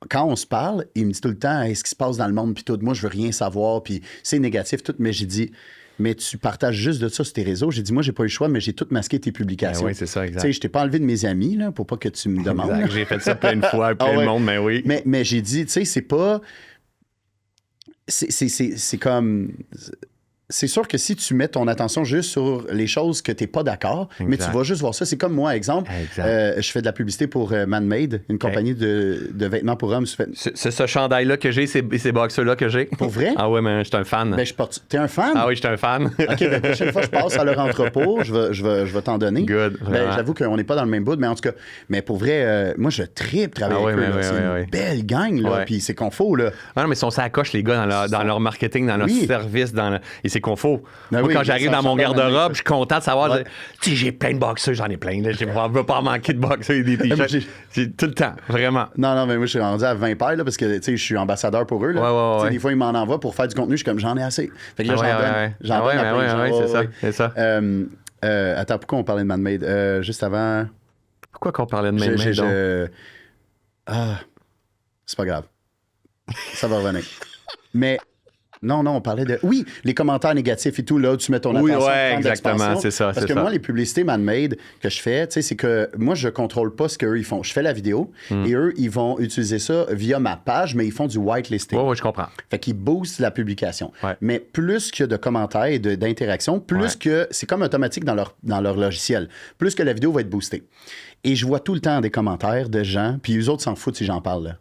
quand on se parle, il me dit tout le temps, hey, ce qui se passe dans le monde, puis tout, moi, je veux rien savoir, puis c'est négatif, tout. Mais j'ai dit, mais tu partages juste de ça sur tes réseaux. J'ai dit, moi, j'ai pas eu le choix, mais j'ai tout masqué tes publications. Oui, c'est ça, exact. Tu sais, je t'ai pas enlevé de mes amis, là, pour pas que tu me demandes. Exact. J'ai fait ça plein de fois, plein de monde, mais oui. Mais j'ai dit, tu sais, c'est pas... C'est comme... C'est sûr que si tu mets ton attention juste sur les choses que tu n'es pas d'accord, mais tu vas juste voir ça. C'est comme moi, exemple, je fais de la publicité pour Man-Made, une compagnie de vêtements pour hommes. C'est ce chandail-là que j'ai, ces boxers-là que j'ai. Pour vrai? Ah ouais, mais je suis un fan. Ben, t'es un fan? Ah oui, je suis un fan. OK, la prochaine fois que je passe à leur entrepôt, je vais t'en donner. Good. Ben, j'avoue qu'on n'est pas dans le même bout, mais en tout cas, mais pour vrai, moi, je tripe travailler avec eux. C'est une belle gang, là, puis c'est qu'on faut, là. Ah non, mais ils sont ça à coche, les gars, dans leur marketing, dans leur service, et c'est qu'on faut. Moi, quand j'arrive dans mon garde-robe, je suis content de savoir, tu sais, j'ai plein de boxers, j'en ai plein, là. Je ne veux pas manquer de boxers et des t-shirts. J'ai tout le temps, vraiment. Non, mais moi, je suis rendu à 20 paires, là, parce que, tu sais, je suis ambassadeur pour eux, là. Ouais. Des fois, ils m'en envoient pour faire du contenu, je suis comme, j'en ai assez. Fait que là, j'en donne à plein de gens. C'est ça. Attends, pourquoi on parlait de Man-Made? Juste avant... Pourquoi qu'on parlait de Man-Made? C'est pas grave. Ça va revenir. Mais... Non, on parlait de... Oui, les commentaires négatifs et tout, là, où tu mets ton attention. Oui, exactement, c'est ça. Parce que moi, les publicités Man-Made que je fais, tu sais, c'est que moi, je contrôle pas ce qu'eux, ils font. Je fais la vidéo et eux, ils vont utiliser ça via ma page, mais ils font du whitelisting. Oui, je comprends. Fait qu'ils boostent la publication. Ouais. Mais plus qu'il y a de commentaires et d'interactions, plus que... C'est comme automatique dans leur logiciel. Plus que la vidéo va être boostée. Et je vois tout le temps des commentaires de gens, puis eux autres s'en foutent si j'en parle, là.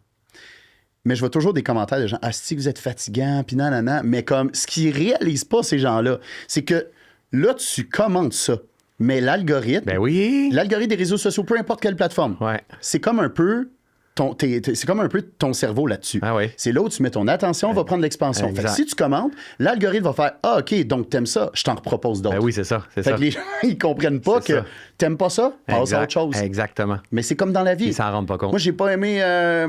Mais je vois toujours des commentaires de gens, « Ah, si vous êtes fatigant, puis nanana. » Mais comme, ce qu'ils réalisent pas, ces gens-là, c'est que là, tu commentes ça. Mais l'algorithme, ben oui. L'algorithme des réseaux sociaux, peu importe quelle plateforme, c'est comme un peu c'est comme un peu ton cerveau là-dessus. Ah oui. C'est là où tu mets ton attention, va prendre l'expansion. Fait que si tu commentes, l'algorithme va faire « Ah, OK, donc t'aimes ça, je t'en repropose d'autres. » Ben oui, c'est ça. Fait que les gens, ils comprennent pas que t'aimes pas ça, passe à autre chose. Exactement. Mais c'est comme dans la vie. Ils s'en rendent pas compte. Moi, j'ai pas aimé,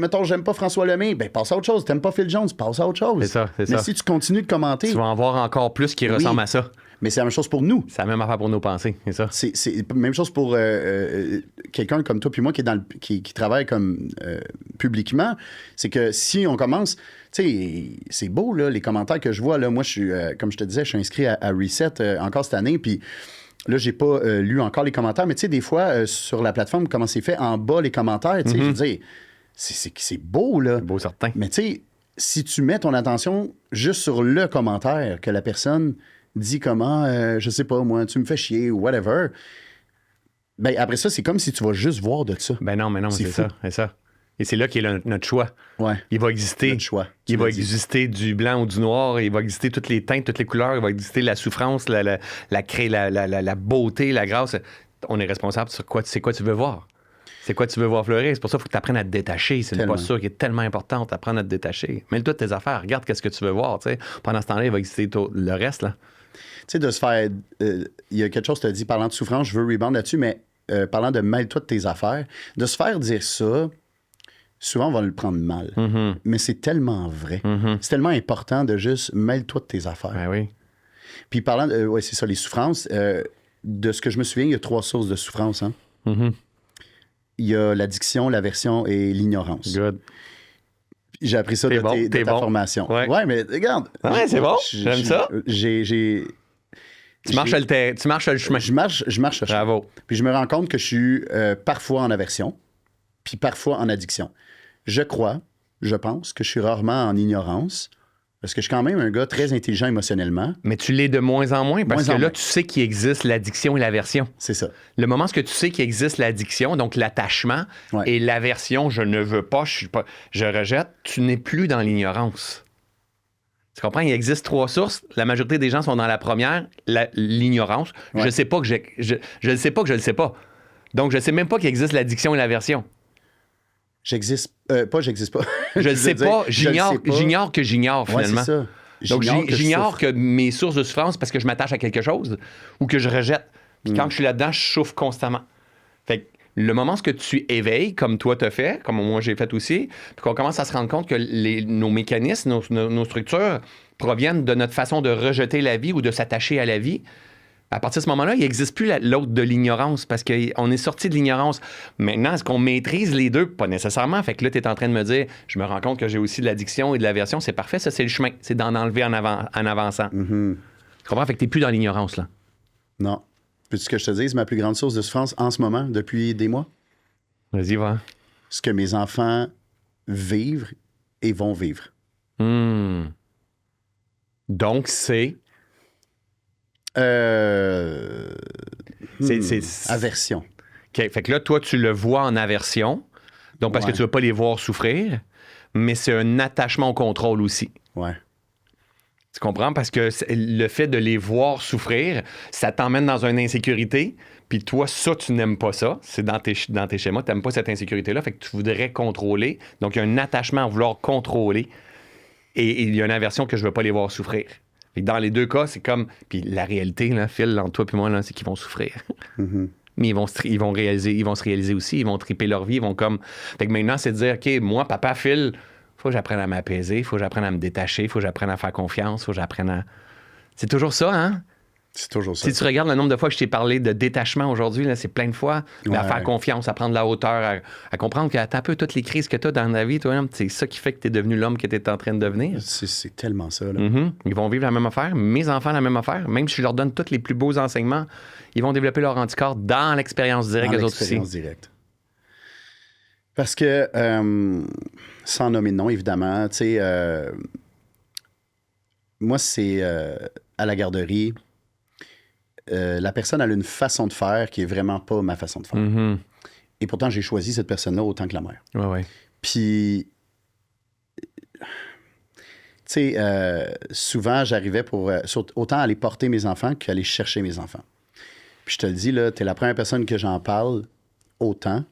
mettons, j'aime pas François Lemay, ben passe à autre chose. T'aimes pas Phil Jones, passe à autre chose. C'est ça. Mais si tu continues de commenter... Tu vas en voir encore plus qui ressemblent à ça. Mais c'est la même chose pour nous. C'est la même affaire pour nos pensées, c'est ça. C'est la même chose pour quelqu'un comme toi puis moi qui travaille comme publiquement. C'est que si on commence... Tu sais, c'est beau, là, les commentaires que je vois. Là, moi, je suis, comme je te disais, je suis inscrit à Reset encore cette année, puis... Là, j'ai pas lu encore les commentaires, mais tu sais, des fois, sur la plateforme, comment c'est fait, en bas, les commentaires, tu sais, je veux dire, c'est beau, là. C'est beau, certain. Mais tu sais, si tu mets ton attention juste sur le commentaire que la personne dit comment, je sais pas, moi, tu me fais chier ou whatever, ben après ça, c'est comme si tu vas juste voir de ça. Ben non, c'est ça, c'est ça. Et c'est là qu'est notre choix. Ouais. Il va exister. Notre choix. Il va exister du blanc ou du noir. Il va exister toutes les teintes, toutes les couleurs. Il va exister la souffrance, la beauté, la grâce. On est responsable sur quoi, c'est quoi tu veux voir. C'est quoi tu veux voir fleurir. C'est pour ça qu'il faut que tu apprennes à te détacher. C'est une posture qui est tellement importante, apprendre à te détacher. Mêle-toi de tes affaires. Regarde qu'est-ce que tu veux voir. T'sais. Pendant ce temps-là, il va exister le reste. Là. Tu sais, de se faire... Il y a quelque chose que tu as dit, parlant de souffrance, je veux rebound là-dessus, mais parlant de mêle-toi de tes affaires, de se faire dire ça... Souvent, on va le prendre mal. Mm-hmm. Mais c'est tellement vrai. Mm-hmm. C'est tellement important de juste mêle-toi de tes affaires. Ben oui. Puis parlant de... oui, c'est ça, les souffrances. De ce que je me souviens, il y a 3 sources de souffrance. Hein? Mm-hmm. Il y a l'addiction, l'aversion et l'ignorance. Good. J'ai appris ça de ta formation. Ouais, mais regarde. Ouais, c'est bon. J'aime ça. Tu marches le chemin. Je marche le chemin. Bravo. Puis je me rends compte que je suis parfois en aversion, puis parfois en addiction. Je pense que je suis rarement en ignorance, parce que je suis quand même un gars très intelligent émotionnellement. Mais tu l'es de moins en moins, parce que là, tu sais qu'il existe l'addiction et l'aversion. C'est ça. Le moment où tu sais qu'il existe l'addiction, donc l'attachement, et l'aversion, je ne veux pas, je rejette, tu n'es plus dans l'ignorance. Tu comprends? Il existe 3 sources. La majorité des gens sont dans la première, l'ignorance. Je ne sais pas que je ne sais pas que je ne le sais pas. Donc, je ne sais même pas qu'il existe l'addiction et l'aversion. J'existe pas. Je ne sais pas. J'ignore que j'ignore, finalement. Ouais, c'est ça. Donc, j'ignore que mes sources de souffrance, parce que je m'attache à quelque chose ou que je rejette. Puis quand je suis là-dedans, je souffre constamment. Fait que le moment où tu éveilles, comme toi t'as fait, comme moi j'ai fait aussi, puis qu'on commence à se rendre compte que nos mécanismes, nos structures proviennent de notre façon de rejeter la vie ou de s'attacher à la vie, à partir de ce moment-là, il n'existe plus l'autre de l'ignorance parce qu'on est sorti de l'ignorance. Maintenant, est-ce qu'on maîtrise les deux? Pas nécessairement. Fait que là, tu es en train de me dire, je me rends compte que j'ai aussi de l'addiction et de l'aversion. C'est parfait, ça, c'est le chemin. C'est d'en enlever en avançant. Mm-hmm. Tu comprends? Fait que tu n'es plus dans l'ignorance, là. Non. Peux-tu que je te dise ma plus grande source de souffrance en ce moment, depuis des mois? Vas-y, va. Ce que mes enfants vivent et vont vivre. Donc, c'est... Aversion. OK. Fait que là, toi, tu le vois en aversion. Donc, parce que tu ne veux pas les voir souffrir. Mais c'est un attachement au contrôle aussi. Ouais. Tu comprends? Parce que le fait de les voir souffrir, ça t'emmène dans une insécurité. Puis toi, ça, tu n'aimes pas ça. C'est dans tes schémas. Tu n'aimes pas cette insécurité-là. Fait que tu voudrais contrôler. Donc, il y a un attachement à vouloir contrôler. Et il y a une aversion que je ne veux pas les voir souffrir. Et dans les deux cas, c'est comme... Puis la réalité, là, Phil, entre toi et moi, là, c'est qu'ils vont souffrir. Mm-hmm. Mais ils vont se réaliser aussi. Ils vont triper leur vie. Ils vont comme... Fait que maintenant, c'est de dire, OK, moi, papa, Phil, faut que j'apprenne à m'apaiser. Faut que j'apprenne à me détacher. Faut que j'apprenne à faire confiance. Faut que j'apprenne à... C'est toujours ça, hein? C'est toujours ça. Si tu regardes le nombre de fois que je t'ai parlé de détachement aujourd'hui, là, c'est plein de fois. Mais à faire confiance, à prendre la hauteur, à comprendre que t'as un peu toutes les crises que tu as dans la vie, toi, c'est ça qui fait que tu es devenu l'homme que tu es en train de devenir. C'est tellement ça. Là. Mm-hmm. Ils vont vivre la même affaire. Mes enfants, la même affaire. Même si je leur donne tous les plus beaux enseignements, ils vont développer leur anticorps dans l'expérience directe des autres aussi. Directe. Parce que, sans nommer de nom, évidemment, tu sais, moi, c'est à la garderie... la personne a une façon de faire qui est vraiment pas ma façon de faire. Mm-hmm. Et pourtant, j'ai choisi cette personne-là autant que la mère. Ouais. Puis, tu sais, souvent, j'arrivais pour autant aller porter mes enfants qu'aller chercher mes enfants. Puis je te le dis, là, t'es la première personne que j'en parle autant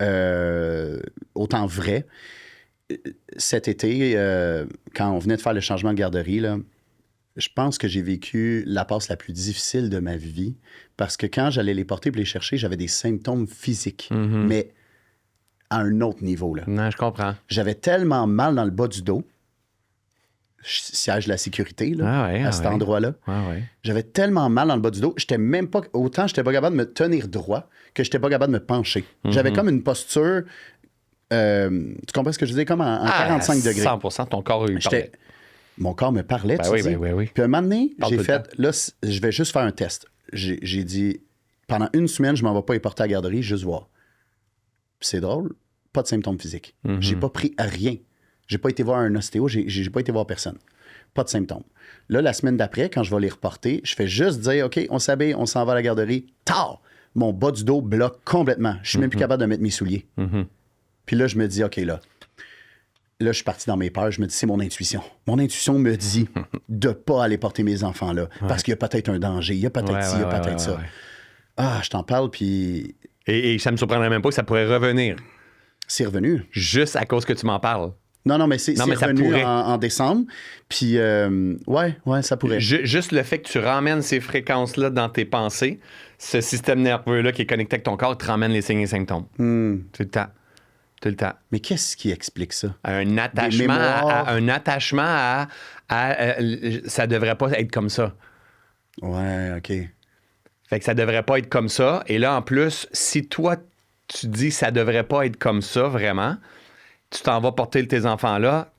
autant vrai. Cet été, quand on venait de faire le changement de garderie, là, je pense que j'ai vécu la passe la plus difficile de ma vie parce que quand j'allais les porter pour les chercher, j'avais des symptômes physiques, mais à un autre niveau. Là. Non, je comprends. J'avais tellement mal dans le bas du dos, siège de la sécurité, là, à cet endroit-là. J'avais tellement mal dans le bas du dos, j'étais même pas... Autant j'étais pas capable de me tenir droit que j'étais pas capable de me pencher. J'avais comme une posture... tu comprends ce que je disais? Comme en 45 degrés. 100%, ton corps lui parlait. Mon corps me parlait, tu sais. Oui. Puis un moment donné, j'ai fait, là, je vais juste faire un test. J'ai dit, pendant une semaine, je m'en vais pas les porter à la garderie, juste voir. Puis c'est drôle, pas de symptômes physiques. J'ai pas pris rien. J'ai pas été voir un ostéo, j'ai pas été voir personne. Pas de symptômes. Là, la semaine d'après, quand je vais les reporter, je fais juste dire, OK, on s'habille, on s'en va à la garderie. Tard! Mon bas du dos bloque complètement. Je suis même plus capable de mettre mes souliers. Puis là, je me dis, OK, là, je suis parti dans mes peurs. Je me dis, c'est mon intuition. Mon intuition me dit de pas aller porter mes enfants là parce qu'il y a peut-être un danger. Il y a peut-être ci, il y a peut-être ça. Ah, je t'en parle, puis... Et ça me surprendrait même pas que ça pourrait revenir. C'est revenu. Juste à cause que tu m'en parles. Non, mais c'est revenu en décembre. Puis, ouais, ça pourrait. Juste le fait que tu ramènes ces fréquences-là dans tes pensées, ce système nerveux-là qui est connecté avec ton corps, te ramène les signes et symptômes. Tout le temps. Tout le temps. Mais qu'est-ce qui explique ça? Un attachement à ça devrait pas être comme ça. Ouais, OK. Fait que ça devrait pas être comme ça. Et là, en plus, si toi, tu dis ça devrait pas être comme ça, vraiment, tu t'en vas porter tes enfants là,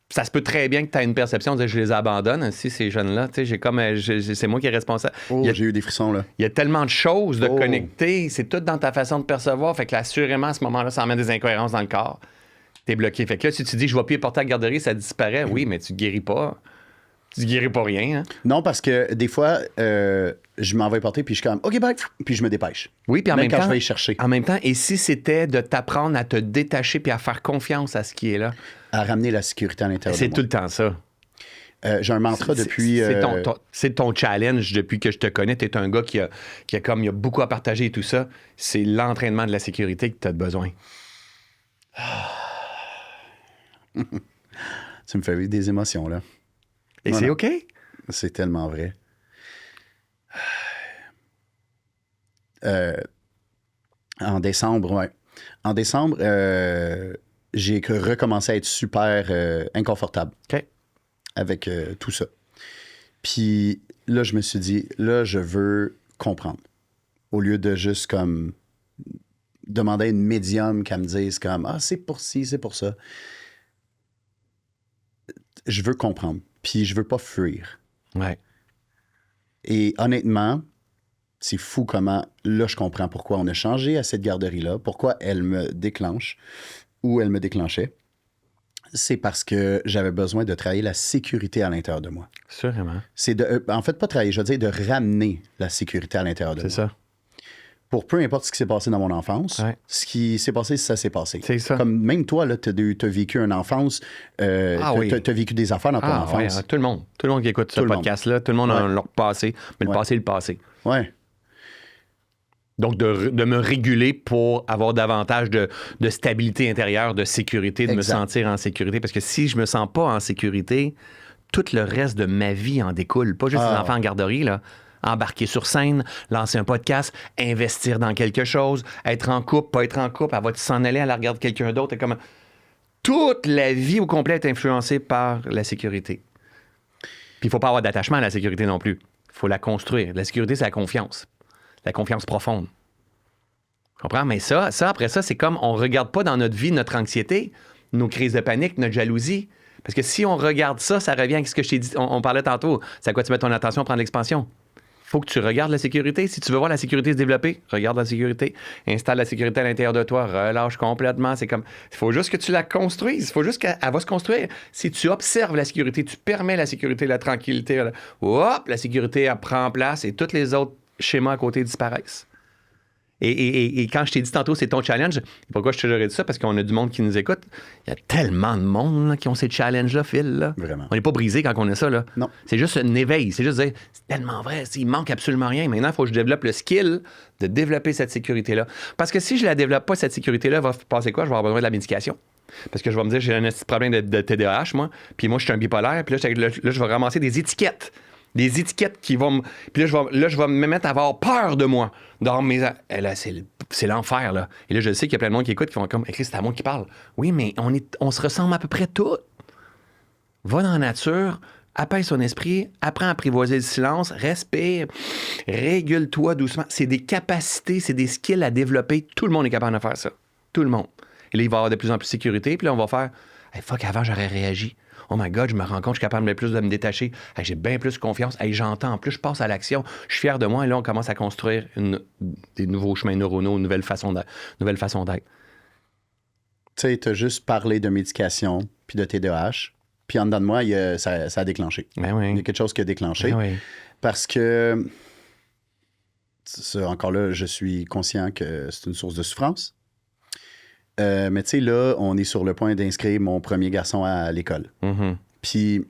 ça se peut très bien que tu aies une perception de je les abandonne aussi, ces jeunes-là. Tu sais, c'est moi qui est responsable. J'ai eu des frissons, là. Il y a tellement de choses de connecter. C'est tout dans ta façon de percevoir. Fait que là, assurément, à ce moment-là, ça emmène des incohérences dans le corps. T'es bloqué. Fait que là, si tu dis je vais plus les porter à la garderie, ça disparaît. Oui, mais tu guéris pas. Tu guéris pas rien. Hein? Non, parce que des fois, je m'en vais porter, puis je suis comme OK, bye, puis je me dépêche. Oui, puis en même temps, je vais y chercher. En même temps, et si c'était de t'apprendre à te détacher puis à faire confiance à ce qui est là? À ramener la sécurité à l'intérieur de moi. C'est tout le temps ça. J'ai un mantra depuis... C'est ton challenge depuis que je te connais. Tu es un gars qui a beaucoup à partager et tout ça. C'est l'entraînement de la sécurité que tu as besoin. Tu me fais vivre des émotions, là. Et c'est OK? C'est tellement vrai. En décembre, ouais. En décembre, j'ai recommencé à être super inconfortable avec tout ça. Puis là, je me suis dit, là, je veux comprendre. Au lieu de juste comme demander à une médium qu'elle me dise comme « Ah, c'est pour ci, c'est pour ça. » Je veux comprendre. Puis je veux pas fuir. Ouais. Et honnêtement, c'est fou comment, là, je comprends pourquoi on a changé à cette garderie-là, pourquoi elle me déclenche ou elle me déclenchait. C'est parce que j'avais besoin de travailler la sécurité à l'intérieur de moi. Sûrement. C'est en fait, pas travailler, je veux dire de ramener la sécurité à l'intérieur de moi. C'est ça. Pour peu importe ce qui s'est passé dans mon enfance, ce qui s'est passé, ça s'est passé. C'est ça. Comme même toi, tu as vécu une enfance, tu as vécu des affaires dans ton enfance. Ouais, tout le monde qui écoute ce podcast-là, tout le monde a leur passé, mais le passé est le passé. Ouais. Donc, de me réguler pour avoir davantage de stabilité intérieure, de sécurité, de me sentir en sécurité. Parce que si je me sens pas en sécurité, tout le reste de ma vie en découle. Pas juste les enfants en garderie, là. Embarquer sur scène, lancer un podcast, investir dans quelque chose, être en couple, pas être en couple, elle va s'en aller à la regarder quelqu'un d'autre. Comme... Toute la vie au complet est influencée par la sécurité. Puis il ne faut pas avoir d'attachement à la sécurité non plus. Il faut la construire. La sécurité, c'est la confiance. La confiance profonde. Tu comprends? Mais ça, après ça, c'est comme on ne regarde pas dans notre vie notre anxiété, nos crises de panique, notre jalousie. Parce que si on regarde ça, ça revient à ce que je t'ai dit. On parlait tantôt. C'est à quoi tu mets ton attention, prendre l'expansion. Il faut que tu regardes la sécurité. Si tu veux voir la sécurité se développer, regarde la sécurité. Installe la sécurité à l'intérieur de toi. Relâche complètement. C'est comme... Il faut juste que tu la construises. Il faut juste qu'elle va se construire. Si tu observes la sécurité, tu permets la sécurité, la tranquillité, hop, la sécurité, elle prend place et tous les autres schémas à côté disparaissent. Et quand je t'ai dit tantôt, c'est ton challenge, pourquoi je te dirais dit ça? Parce qu'on a du monde qui nous écoute. Il y a tellement de monde là, qui ont ces challenges-là, Phil. Là. Vraiment. On n'est pas brisé quand on a ça. Là. Non. C'est juste un éveil. C'est juste dire, c'est tellement vrai, il manque absolument rien. Maintenant, il faut que je développe le skill de développer cette sécurité-là. Parce que si je la développe pas, cette sécurité-là, va passer quoi? Je vais avoir besoin de la médication. Parce que je vais me dire, j'ai un petit problème de TDAH, moi. Puis moi, je suis un bipolaire. Puis là, je vais ramasser des étiquettes. Des étiquettes qui vont me... Puis là, je vais me mettre à avoir peur de moi. Dans mes... Là, c'est l'enfer, là. Et là, je sais qu'il y a plein de monde qui écoute, qui vont comme, c'est à moi qui parle. Oui, mais on se ressemble à peu près tous. Va dans la nature, apaise son esprit, apprends à apprivoiser le silence, respire, régule-toi doucement. C'est des capacités, c'est des skills à développer. Tout le monde est capable de faire ça. Tout le monde. Et là, il va y avoir de plus en plus de sécurité. Puis là, on va faire, hey, fuck, avant, j'aurais réagi. Oh my God, je me rends compte, je suis capable de plus de me détacher. Hey, j'ai bien plus confiance. Hey, j'entends. En plus, je passe à l'action. Je suis fier de moi. Et là, on commence à construire des nouveaux chemins neuronaux, une nouvelle façon d'être. Tu sais, tu as juste parlé de médication puis de TDAH. Puis en dedans de moi, ça a déclenché. Ben oui. Il y a quelque chose qui a déclenché. Ben oui. Parce que, encore là, je suis conscient que c'est une source de souffrance. Mais tu sais, là, on est sur le point d'inscrire mon premier garçon à l'école. Mm-hmm. Puis,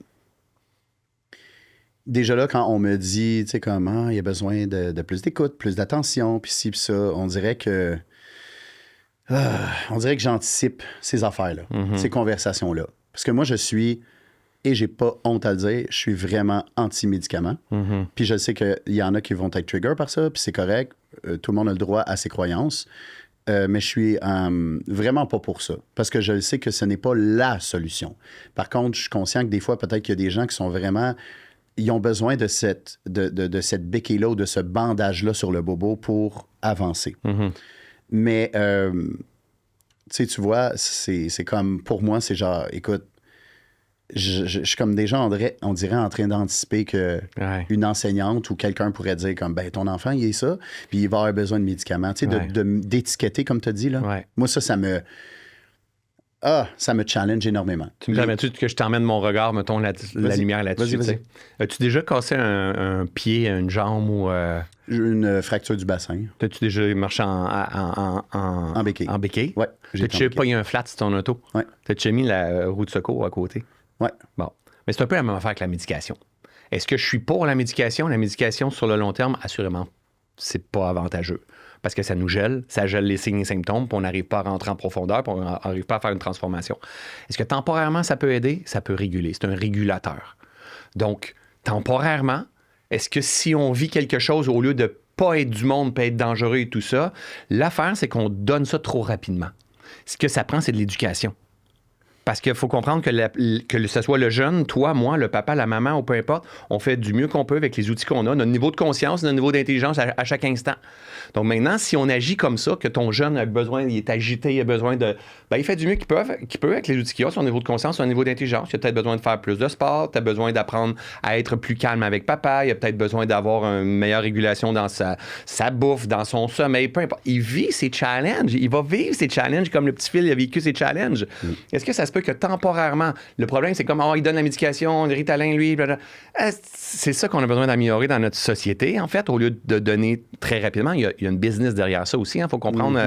déjà là, quand on me dit, tu sais, comment il y a besoin de plus d'écoute, plus d'attention, puis ci, puis ça, on dirait que j'anticipe ces affaires-là, ces conversations-là. Parce que moi, je suis, et j'ai pas honte à le dire, je suis vraiment anti-médicament. Puis je sais qu'il y en a qui vont être trigger par ça, puis c'est correct. Tout le monde a le droit à ses croyances. Mais je suis vraiment pas pour ça. Parce que je sais que ce n'est pas la solution. Par contre, je suis conscient que des fois, peut-être qu'il y a des gens qui sont vraiment... Ils ont besoin de cette béquille-là ou de ce bandage-là sur le bobo pour avancer. Mais, tu sais, tu vois, c'est comme... Pour moi, c'est genre, écoute, je suis comme déjà, on dirait en train d'anticiper qu'une enseignante ou quelqu'un pourrait dire comme, ben ton enfant, il est ça, puis il va avoir besoin de médicaments. Tu sais, d'étiqueter, comme tu as dit, là. Ouais. Moi, ça me challenge énormément. Tu me permets-tu que je t'emmène mon regard, mettons, la lumière là-dessus? Vas-y. As-tu déjà cassé un pied, une jambe ou... Une fracture du bassin. As-tu déjà marché en béquille? En béquille? Oui. T'as-tu pas eu un flat sur ton auto? Oui. T'as-tu mis la roue de secours à côté? Oui. Bon. Mais c'est un peu la même affaire que la médication. Est-ce que je suis pour la médication? La médication, sur le long terme, assurément, c'est pas avantageux. Parce que ça nous gèle, ça gèle les signes et symptômes, puis on n'arrive pas à rentrer en profondeur, puis on n'arrive pas à faire une transformation. Est-ce que temporairement, ça peut aider? Ça peut réguler. C'est un régulateur. Donc, temporairement, est-ce que si on vit quelque chose, au lieu de pas être du monde, peut être dangereux et tout ça, l'affaire, c'est qu'on donne ça trop rapidement. Ce que ça prend, c'est de l'éducation. Parce qu'il faut comprendre que ce soit le jeune, toi, moi, le papa, la maman, ou peu importe, on fait du mieux qu'on peut avec les outils qu'on a, notre niveau de conscience, notre niveau d'intelligence à chaque instant. Donc maintenant, si on agit comme ça, que ton jeune a besoin, il est agité, il a besoin de... Ben, il fait du mieux qu'il peut avec les outils qu'il a, son niveau de conscience, son niveau d'intelligence. Il a peut-être besoin de faire plus de sport, tu as besoin d'apprendre à être plus calme avec papa, il a peut-être besoin d'avoir une meilleure régulation dans sa bouffe, dans son sommeil, peu importe. Il vit ses challenges, il va vivre ses challenges comme le petit Phil a vécu ses challenges. Est-ce que ça se peut que temporairement, le problème, c'est comme, il donne la médication, le Ritalin, lui, blablabla. C'est ça qu'on a besoin d'améliorer dans notre société, en fait, au lieu de donner très rapidement. Il y a une business derrière ça aussi, il faut comprendre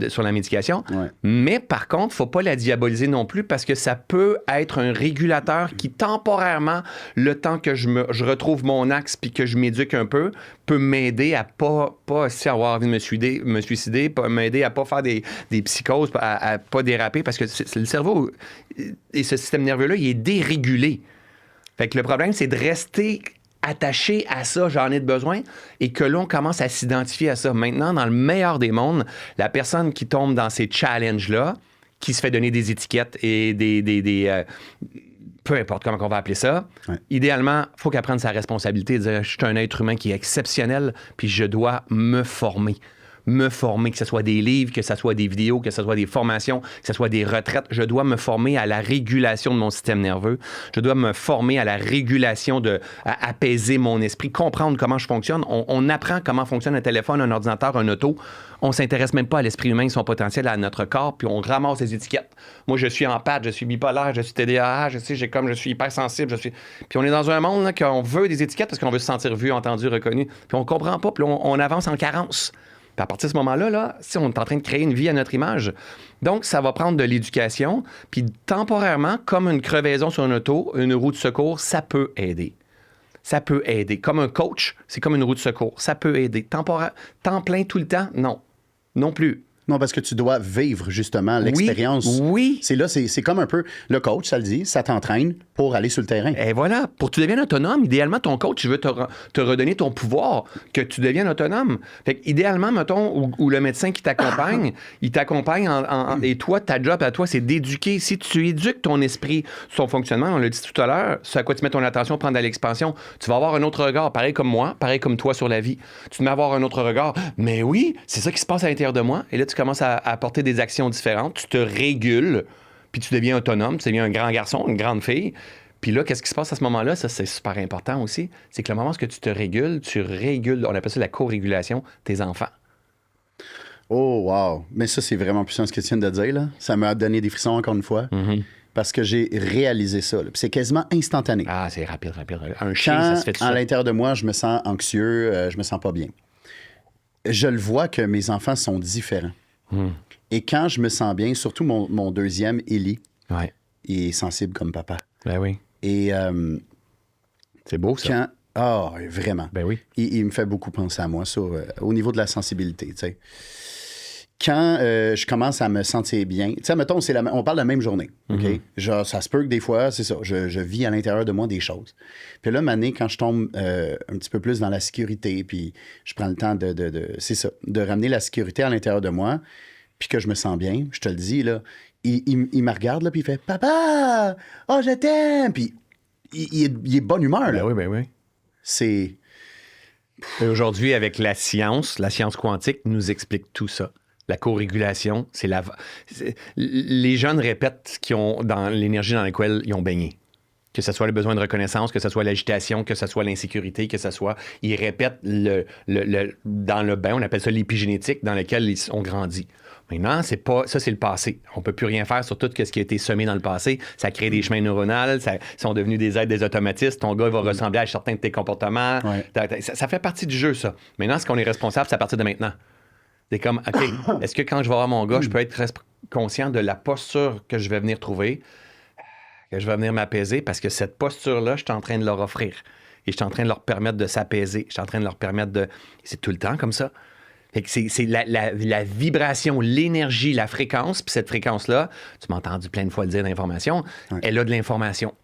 sur la médication. Ouais. Mais par contre, il ne faut pas la diaboliser non plus parce que ça peut être un régulateur qui, temporairement, le temps que je retrouve mon axe puis que je m'éduque un peu, peut m'aider à pas aussi avoir envie de me suicider, m'aider à pas faire des psychoses, à pas déraper parce que c'est le cerveau et ce système nerveux-là, il est dérégulé. Fait que le problème, c'est de rester attaché à ça, j'en ai besoin, et que l'on commence à s'identifier à ça. Maintenant, dans le meilleur des mondes, la personne qui tombe dans ces challenges-là, qui se fait donner des étiquettes et des peu importe comment on va appeler ça, idéalement, il faut qu'elle prenne sa responsabilité et dire « Je suis un être humain qui est exceptionnel, puis je dois me former. » Que ce soit des livres, que ce soit des vidéos, que ce soit des formations, que ce soit des retraites. Je dois me former à la régulation de mon système nerveux. Je dois me former à la régulation à apaiser mon esprit, comprendre comment je fonctionne. On apprend comment fonctionne un téléphone, un ordinateur, un auto. On s'intéresse même pas à l'esprit humain, son potentiel, à notre corps, puis on ramasse les étiquettes. Moi, je suis empathe, je suis bipolaire, je suis TDAH, je suis hypersensible, Puis on est dans un monde là, qu'on veut des étiquettes parce qu'on veut se sentir vu, entendu, reconnu. Puis on comprend pas, puis on avance en carence. Puis à partir de ce moment-là, là, si on est en train de créer une vie à notre image, donc ça va prendre de l'éducation, puis temporairement, comme une crevaison sur une auto, une roue de secours, ça peut aider. Ça peut aider. Comme un coach, c'est comme une roue de secours. Ça peut aider. Temps plein tout le temps? Non. Non plus. Non, parce que tu dois vivre justement l'expérience. Oui. C'est comme un peu le coach, ça le dit, ça t'entraîne pour aller sur le terrain. Et voilà, pour que tu deviennes autonome, idéalement, ton coach veut te redonner ton pouvoir, que tu deviennes autonome. Fait idéalement, mettons, ou le médecin qui t'accompagne, il t'accompagne et toi, ta job à toi, c'est d'éduquer. Si tu éduques ton esprit, son fonctionnement, on l'a dit tout à l'heure, ce à quoi tu mets ton attention, prendre à l'expansion, tu vas avoir un autre regard, pareil comme moi, pareil comme toi sur la vie. Tu te mets à avoir un autre regard. Mais oui, c'est ça qui se passe à l'intérieur de moi. Et là, tu commences à apporter des actions différentes, tu te régules, puis tu deviens autonome, tu deviens un grand garçon, une grande fille. Puis là, qu'est-ce qui se passe à ce moment-là? Ça, c'est super important aussi. C'est que le moment où tu te régules, tu régules, on appelle ça la co-régulation, tes enfants. Oh, wow! Mais ça, c'est vraiment puissant ce que tu viens de dire, là. Ça m'a donné des frissons encore une fois. Parce que j'ai réalisé ça. Puis c'est quasiment instantané. Ah, c'est rapide. Un chien, ça se fait tout à ça. l'intérieur de moi, je me sens anxieux, je me sens pas bien. Je le vois que mes enfants sont différents. Et quand je me sens bien, surtout mon deuxième, Élie, il est sensible comme papa. Ben oui. Et c'est beau, ça. Vraiment. Ben oui. Il me fait beaucoup penser à moi, au niveau de la sensibilité, tu sais. Quand je commence à me sentir bien, tu sais, mettons, on parle de la même journée, OK? Genre, ça se peut que des fois, c'est ça, je vis à l'intérieur de moi des choses. Puis là, Mané, quand je tombe un petit peu plus dans la sécurité, puis je prends le temps de ramener la sécurité à l'intérieur de moi, puis que je me sens bien, je te le dis, là, il me regarde, là, puis il fait « Papa! Oh, je t'aime! » Puis il est de bonne humeur, là. Ben oui. C'est... Et aujourd'hui, avec la science quantique nous explique tout ça. La co-régulation, les jeunes répètent qu'ils ont dans l'énergie dans laquelle ils ont baigné. Que ce soit le besoin de reconnaissance, que ce soit l'agitation, que ce soit l'insécurité, que ce soit... Ils répètent dans le bain, on appelle ça l'épigénétique, dans lequel ils ont grandi. Maintenant, c'est le passé. On ne peut plus rien faire sur tout ce qui a été semé dans le passé. Ça crée des chemins neuronaux, ça sont devenus des automatismes. Ton gars va ressembler à certains de tes comportements. Ouais. Ça fait partie du jeu, ça. Maintenant, ce qu'on est responsable, c'est à partir de maintenant. C'est comme, OK, est-ce que quand je vais voir mon gars, je peux être conscient de la posture que je vais venir trouver, que je vais venir m'apaiser, parce que cette posture-là, je suis en train de leur offrir. Et je suis en train de leur permettre de s'apaiser. Je suis en train de leur permettre de... C'est tout le temps comme ça. Fait que c'est la vibration, l'énergie, la fréquence, puis cette fréquence-là, tu m'as entendu plein de fois le dire d'information, elle a de l'information.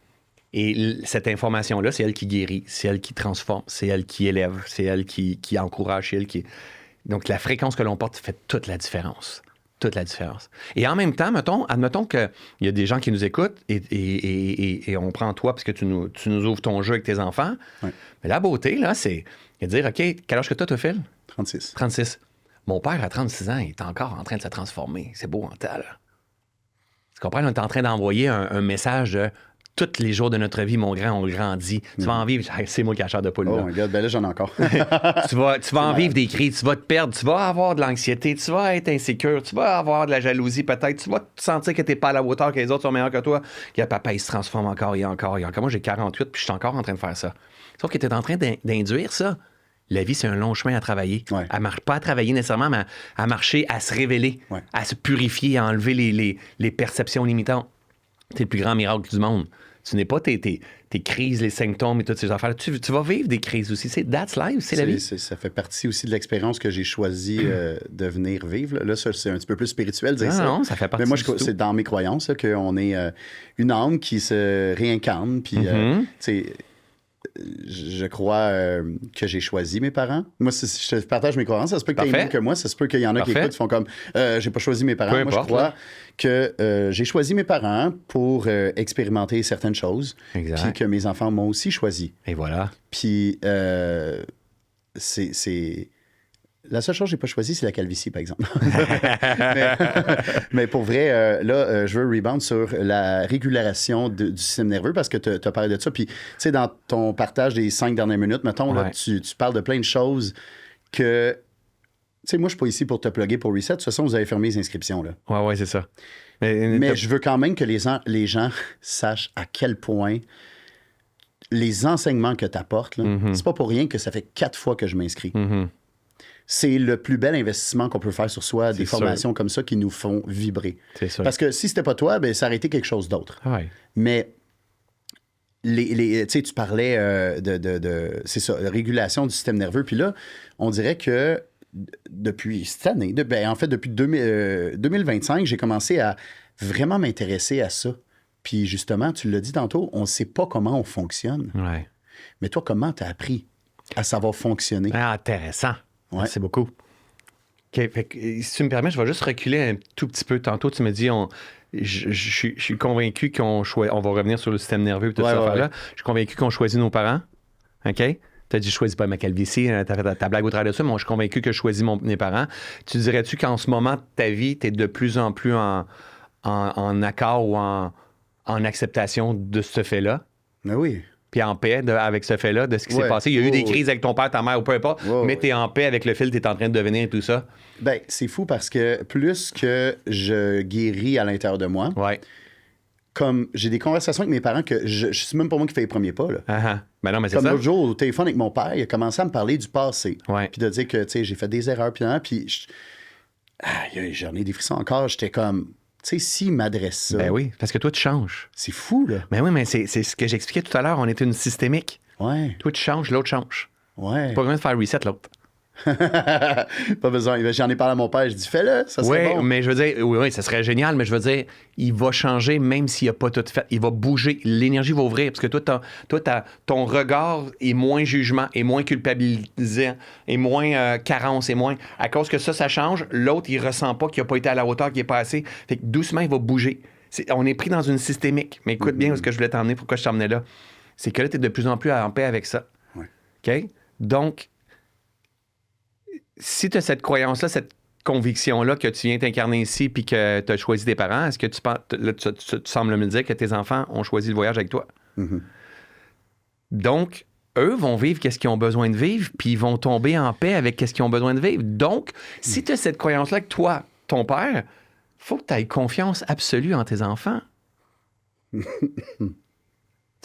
Et cette information-là, c'est elle qui guérit, c'est elle qui transforme, c'est elle qui élève, c'est elle qui encourage, c'est elle qui... Donc, la fréquence que l'on porte fait toute la différence. Toute la différence. Et en même temps, admettons qu'il y a des gens qui nous écoutent et on prend toi parce que tu nous ouvres ton jeu avec tes enfants. Ouais. Mais la beauté, là, c'est de dire, OK, quel âge que toi, Phil? 36. 36. Mon père, à 36 ans, il est encore en train de se transformer. C'est beau en temps, là. Tu comprends? On est en train d'envoyer un message de tous les jours de notre vie, mon grand, on grandit. Tu vas en vivre... C'est moi qui ai la chair de poule. Oh my God, ben là, j'en ai encore. tu vas en vivre des crises, tu vas te perdre, tu vas avoir de l'anxiété, tu vas être insécure, tu vas avoir de la jalousie peut-être, tu vas te sentir que tu n'es pas à la hauteur, que les autres sont meilleurs que toi. Que papa, il se transforme encore, il y a encore. Moi, j'ai 48, puis je suis encore en train de faire ça. Sauf que tu es en train d'induire ça. La vie, c'est un long chemin à travailler. Ouais. Elle marche pas à travailler nécessairement, mais à marcher, à se révéler, Ouais. à se purifier, à enlever les perceptions limitantes. C'est le plus grand miracle du monde. Tu n'es pas tes crises, les symptômes et toutes ces affaires. Tu vas vivre des crises aussi. That's life, c'est la vie. Ça fait partie aussi de l'expérience que j'ai choisi de venir vivre. Là, ça, c'est un petit peu plus spirituel, dire ça. Non, ça fait partie. Mais moi, c'est dans mes croyances là, qu'on est une âme qui se réincarne. Puis, tu sais, je crois que j'ai choisi mes parents. Moi, si je te partage mes croyances, ça se peut que tu aies même que moi. Ça se peut qu'il y en a qui écoutent, qui font comme j'ai pas choisi mes parents. Peu moi, importe, je crois que j'ai choisi mes parents pour expérimenter certaines choses. Exact. Puis que mes enfants m'ont aussi choisi. Et voilà. Puis c'est... La seule chose que j'ai pas choisie, c'est la calvitie, par exemple. mais pour vrai, je veux rebound sur la régulation du système nerveux parce que tu as parlé de ça. Puis, tu sais, dans ton partage des 5 dernières minutes, mettons, là, tu parles de plein de choses que... Tu sais, moi, je suis pas ici pour te plugger pour Reset. De toute façon, vous avez fermé les inscriptions, là. Ouais, c'est ça. Mais je veux quand même que les gens sachent à quel point les enseignements que tu apportes, c'est pas pour rien que ça fait 4 fois que je m'inscris. c'est le plus bel investissement qu'on peut faire sur soi, des formations comme ça qui nous font vibrer. C'est sûr. Parce que si c'était pas toi, ben, ça aurait été quelque chose d'autre. Ouais. Mais tu sais, tu parlais c'est ça, régulation du système nerveux. Puis là, on dirait que depuis cette année, en fait, depuis 2025, j'ai commencé à vraiment m'intéresser à ça. Puis justement, tu l'as dit tantôt, on ne sait pas comment on fonctionne. Ouais. Mais toi, comment tu as appris à savoir fonctionner? Ah, intéressant. Ouais. Merci beaucoup. OK, fait que, si tu me permets, je vais juste reculer un tout petit peu. Tantôt, tu me dis, je suis convaincu on va revenir sur le système nerveux et toute cette affaire-là. Je suis convaincu qu'on choisit nos parents. OK? Tu as dit, je choisis pas ma calvitie, tu as fait ta blague au travers de ça, mais moi, je suis convaincu que je choisis mes parents. Tu dirais-tu qu'en ce moment de ta vie, tu es de plus en plus en accord ou en acceptation de ce fait-là? Ben oui. Puis en paix avec ce fait-là, de ce qui s'est passé. Il y a eu des crises avec ton père, ta mère ou peu importe, mais tu es en paix avec le fil, tu es en train de devenir et tout ça. Ben, c'est fou parce que plus que je guéris à l'intérieur de moi, comme j'ai des conversations avec mes parents que je suis même pas moi qui fais les premiers pas. Là. Ben non, mais c'est comme ça. l'autre jour, au téléphone avec mon père, il a commencé à me parler du passé. Ouais. Puis de dire que, tu sais, j'ai fait des erreurs, puis j'en ai des frissons encore. J'étais comme, tu sais, s'il m'adresse ça. Ben oui, parce que toi, tu changes. C'est fou, là. Ben oui, mais c'est ce que j'expliquais tout à l'heure. On était une systémique. Ouais. Toi, tu changes, l'autre change. Ouais. Pas besoin de faire reset, l'autre. Pas besoin. J'en ai parlé à mon père, je dis fais-le, ça serait bon. Mais je veux dire, oui, ça serait génial, mais je veux dire, il va changer même s'il n'a pas tout fait. Il va bouger, l'énergie va ouvrir, parce que toi, ton regard est moins jugement, est moins culpabilisant, est moins carence, est moins. À cause que ça change, l'autre, il ressent pas qu'il n'a pas été à la hauteur, qu'il n'est pas assez. Fait que doucement, il va bouger. On est pris dans une systémique. Mais écoute bien où ce que je voulais t'emmener, pourquoi je t'emmenais là. C'est que là, tu es de plus en plus en paix avec ça. Ouais. OK? Donc, si tu as cette croyance-là, cette conviction-là que tu viens t'incarner ici puis que tu as choisi tes parents, est-ce que tu sembles me dire que tes enfants ont choisi le voyage avec toi? Mm-hmm. Donc, eux vont vivre qu'est-ce qu'ils ont besoin de vivre puis ils vont tomber en paix avec qu'est-ce qu'ils ont besoin de vivre. Donc, si tu as cette croyance-là que toi, ton père, faut que tu aies confiance absolue en tes enfants. Tu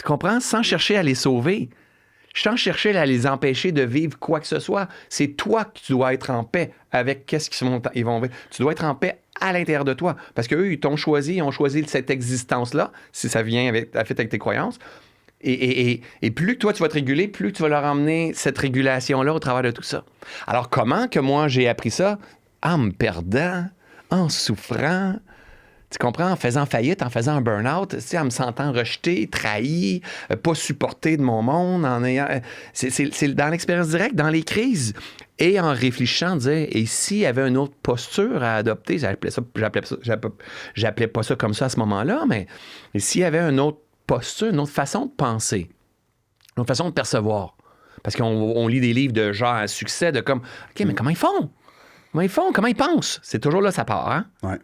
comprends? Sans chercher à les sauver. Sans chercher à les empêcher de vivre quoi que ce soit. C'est toi que tu dois être en paix avec qu'est-ce qu'ils vont vivre. Tu dois être en paix à l'intérieur de toi. Parce qu'eux, ils t'ont choisi, ils ont choisi cette existence-là, si ça vient avec tes croyances. Et plus que toi, tu vas te réguler, plus tu vas leur emmener cette régulation-là au travers de tout ça. Alors, comment que moi, j'ai appris ça? En me perdant, en souffrant... Tu comprends? En faisant faillite, en faisant un burn-out, en me sentant rejeté, trahi, pas supporté de mon monde, en ayant... C'est dans l'expérience directe, dans les crises. Et en réfléchissant, dire, et s'il y avait une autre posture à adopter, j'appelais pas ça comme ça à ce moment-là, mais s'il y avait une autre posture, une autre façon de penser, une autre façon de percevoir. Parce qu'on lit des livres de genre à succès, de comme, OK, mais comment ils font? Comment ils pensent? C'est toujours là ça part, hein? Ouais.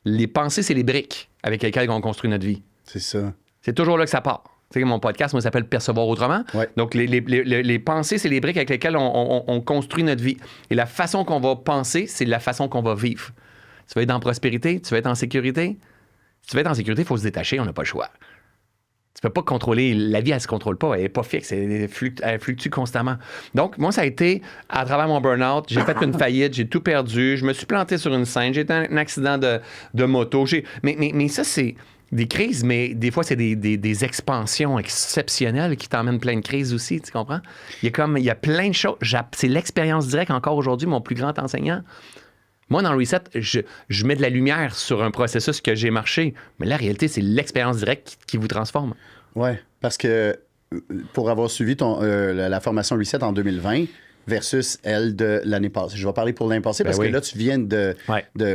Les pensées, c'est les briques avec lesquelles on construit notre vie. C'est ça. C'est toujours là que ça part. Tu sais, mon podcast, moi, s'appelle Percevoir autrement. Ouais. Donc, les pensées, c'est les briques avec lesquelles on construit notre vie. Et la façon qu'on va penser, c'est la façon qu'on va vivre. Tu veux être en prospérité? Tu veux être en sécurité? Si tu veux être en sécurité, il faut se détacher, on n'a pas le choix. Tu peux pas contrôler. La vie, elle se contrôle pas. Elle n'est pas fixe. Elle fluctue constamment. Donc, moi, ça a été, à travers mon burn-out, j'ai fait une faillite, j'ai tout perdu, je me suis planté sur une scène, j'ai eu un accident de moto. Mais ça, c'est des crises, mais des fois, c'est des expansions exceptionnelles qui t'emmènent plein de crises aussi, tu comprends? Il y a plein de choses. C'est l'expérience directe, encore aujourd'hui, mon plus grand enseignant. Moi, dans le Reset, je mets de la lumière sur un processus que j'ai marché, mais la réalité, c'est l'expérience directe qui vous transforme. Oui, parce que pour avoir suivi la formation Reset en 2020 versus elle de l'année passée, je vais parler pour l'année passée parce que là, tu viens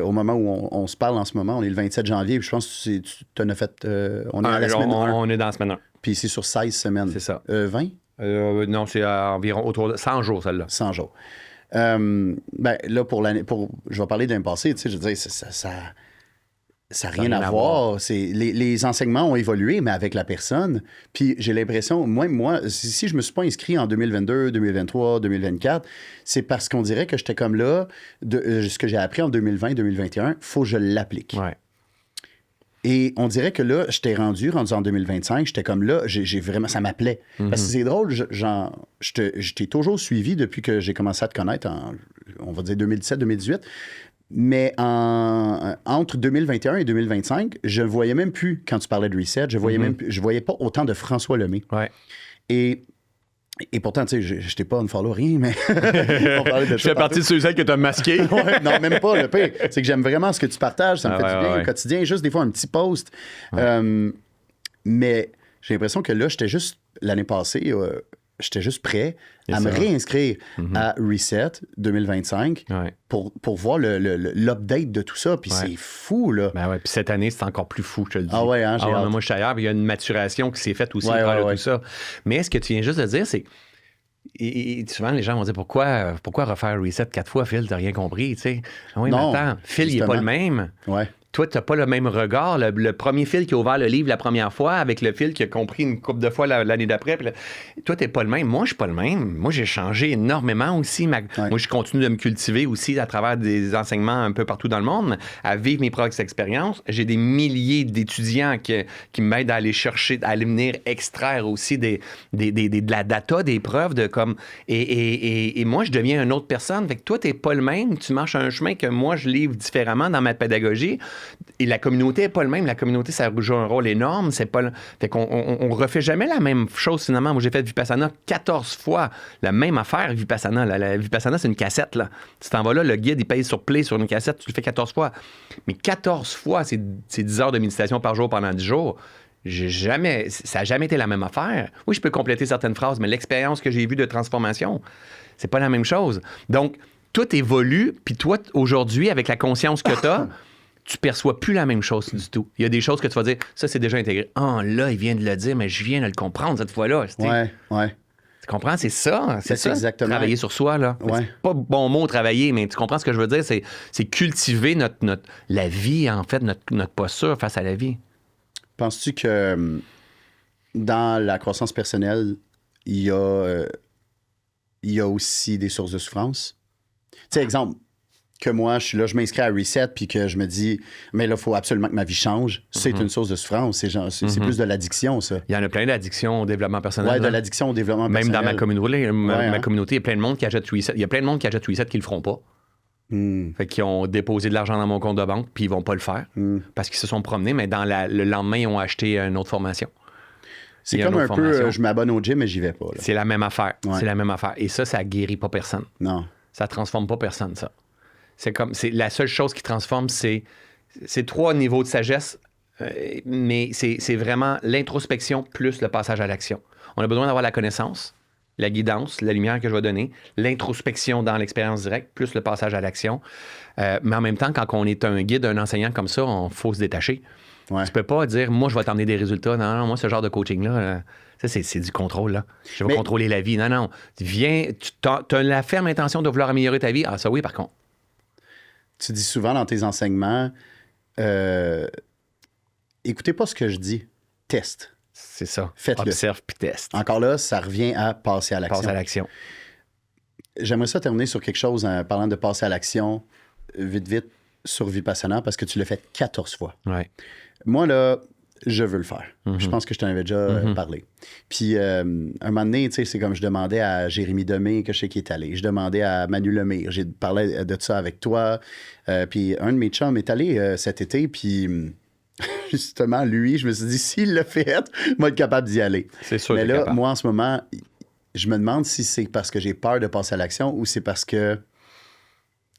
au moment où on se parle en ce moment, on est le 27 janvier, puis je pense que tu en as fait... on est à la semaine 1. On est dans la semaine 1. Puis c'est sur 16 semaines. C'est ça. 20? Non, c'est environ autour de 100 jours, celle-là. 100 jours. Ben, là, je vais parler de l'année passée, tu sais, je veux dire, ça n'a rien à voir. Les enseignements ont évolué, mais avec la personne. Puis j'ai l'impression, moi, si je ne me suis pas inscrit en 2022, 2023, 2024, c'est parce qu'on dirait que j'étais comme là, ce que j'ai appris en 2020, 2021, il faut que je l'applique. Ouais. Et on dirait que là, j'étais rendu en 2025, j'étais comme là, j'ai vraiment, ça m'appelait. Parce que c'est drôle, je t'ai toujours suivi depuis que j'ai commencé à te connaître, on va dire 2017-2018. Mais entre 2021 et 2025, je ne voyais même plus, quand tu parlais de Reset, je voyais pas autant de François Lemay. Ouais. Et pourtant, tu sais, je t'ai pas unfollow rien, mais on parlait de Je fais partie de ceux-là que tu as masqué. Ouais, non, même pas. Le pire, c'est que j'aime vraiment ce que tu partages. Ça me fait du bien ouais. au quotidien. Juste des fois, un petit post. Mais j'ai l'impression que là, l'année passée, j'étais juste prêt à me réinscrire à Reset 2025 pour voir l'update de tout ça. Puis c'est fou, là. Ben ouais, puis cette année, c'est encore plus fou, je te le dis. Ah ouais, hein, j'ai hâte. Moi, je suis ailleurs, puis il y a une maturation qui s'est faite aussi au travers de tout ça. Mais ce que tu viens juste de dire, c'est... Et souvent, les gens vont dire pourquoi refaire Reset 4 fois, Phil, t'as rien compris, tu sais. Oui, mais attends, Phil, il n'est pas le même. Ouais. Toi, tu n'as pas le même regard. Le premier Phil qui a ouvert le livre la première fois avec le Phil qui a compris une couple de fois l'année d'après. Toi, tu n'es pas le même. Moi, je ne suis pas le même. Moi, j'ai changé énormément aussi. Moi, je continue de me cultiver aussi à travers des enseignements un peu partout dans le monde, à vivre mes propres expériences. J'ai des milliers d'étudiants qui m'aident à aller chercher, à aller venir extraire aussi de la data, des preuves de comme... Et moi, je deviens une autre personne. Fait que toi, tu n'es pas le même. Tu marches un chemin que moi, je livre différemment dans ma pédagogie. Et la communauté n'est pas le même. La communauté, ça joue un rôle énorme. C'est pas... Fait qu'on on refait jamais la même chose, finalement. Moi, j'ai fait Vipassana 14 fois. La même affaire, Vipassana. La Vipassana, c'est une cassette, là. Tu t'en vas là, le guide, il paye sur play sur une cassette. Tu le fais 14 fois. Mais 14 fois, c'est 10 heures de méditation par jour pendant 10 jours. Ça n'a jamais été la même affaire. Oui, je peux compléter certaines phrases, mais l'expérience que j'ai vue de transformation, c'est pas la même chose. Donc, tout évolue. Puis toi, aujourd'hui, avec la conscience que tu as, tu perçois plus la même chose du tout. Il y a des choses que tu vas dire, ça, c'est déjà intégré. Ah, là, il vient de le dire, mais je viens de le comprendre cette fois-là. Ouais. Tu comprends? C'est ça. C'est ça. Exactement. Travailler sur soi, là. Ouais. C'est pas bon mot, travailler, mais tu comprends ce que je veux dire? C'est cultiver la vie, en fait, notre posture face à la vie. Penses-tu que dans la croissance personnelle, il y a aussi des sources de souffrance? Tu sais, exemple, que moi, je suis là, je m'inscris à Reset, puis que je me dis, mais là, il faut absolument que ma vie change. C'est une source de souffrance. C'est plus de l'addiction, ça. Il y en a plein d'addictions au développement personnel. Oui, de l'addiction au développement personnel. Même dans ma communauté, ma communauté, il y a plein de monde qui achète Reset. Il y a plein de monde qui achète Reset qui le feront pas. Fait qu'ils ont déposé de l'argent dans mon compte de banque, puis ils vont pas le faire. Parce qu'ils se sont promenés, mais le lendemain, ils ont acheté une autre formation. C'est comme un peu, je m'abonne au gym, mais j'y vais pas. Là. C'est la même affaire. Ouais. C'est la même affaire. Et ça guérit pas personne. Non. Ça transforme pas personne, ça. C'est la seule chose qui transforme, c'est 3 niveaux de sagesse, mais c'est vraiment l'introspection plus le passage à l'action. On a besoin d'avoir la connaissance, la guidance, la lumière que je vais donner, l'introspection dans l'expérience directe, plus le passage à l'action. Mais en même temps, quand on est un guide, un enseignant comme ça, il faut se détacher. Ouais. Tu peux pas dire, moi, je vais t'emmener des résultats. Non, moi, ce genre de coaching-là, ça, c'est du contrôle, là. Je vais contrôler la vie. Non. Viens, tu as la ferme intention de vouloir améliorer ta vie. Ah, ça oui, par contre. Tu dis souvent dans tes enseignements, écoutez pas ce que je dis, teste. C'est ça. Faites-le. Observe puis teste. Encore là, ça revient à passer à l'action. Passer à l'action. J'aimerais ça terminer sur quelque chose en parlant de passer à l'action, vite, sur Vipassana, parce que tu l'as fait 14 fois. Ouais. Moi, là, je veux le faire. Je pense que je t'en avais déjà parlé. Puis, un moment donné, tu sais, c'est comme je demandais à Jérémy Demé, que je sais qui est allé. Je demandais à Manu Lemire. J'ai parlé de ça avec toi. Puis, un de mes chums est allé cet été. Puis, justement, lui, je me suis dit, s'il l'a fait, moi, être capable d'y aller. C'est sûr. Mais là, moi, en ce moment, je me demande si c'est parce que j'ai peur de passer à l'action ou c'est parce que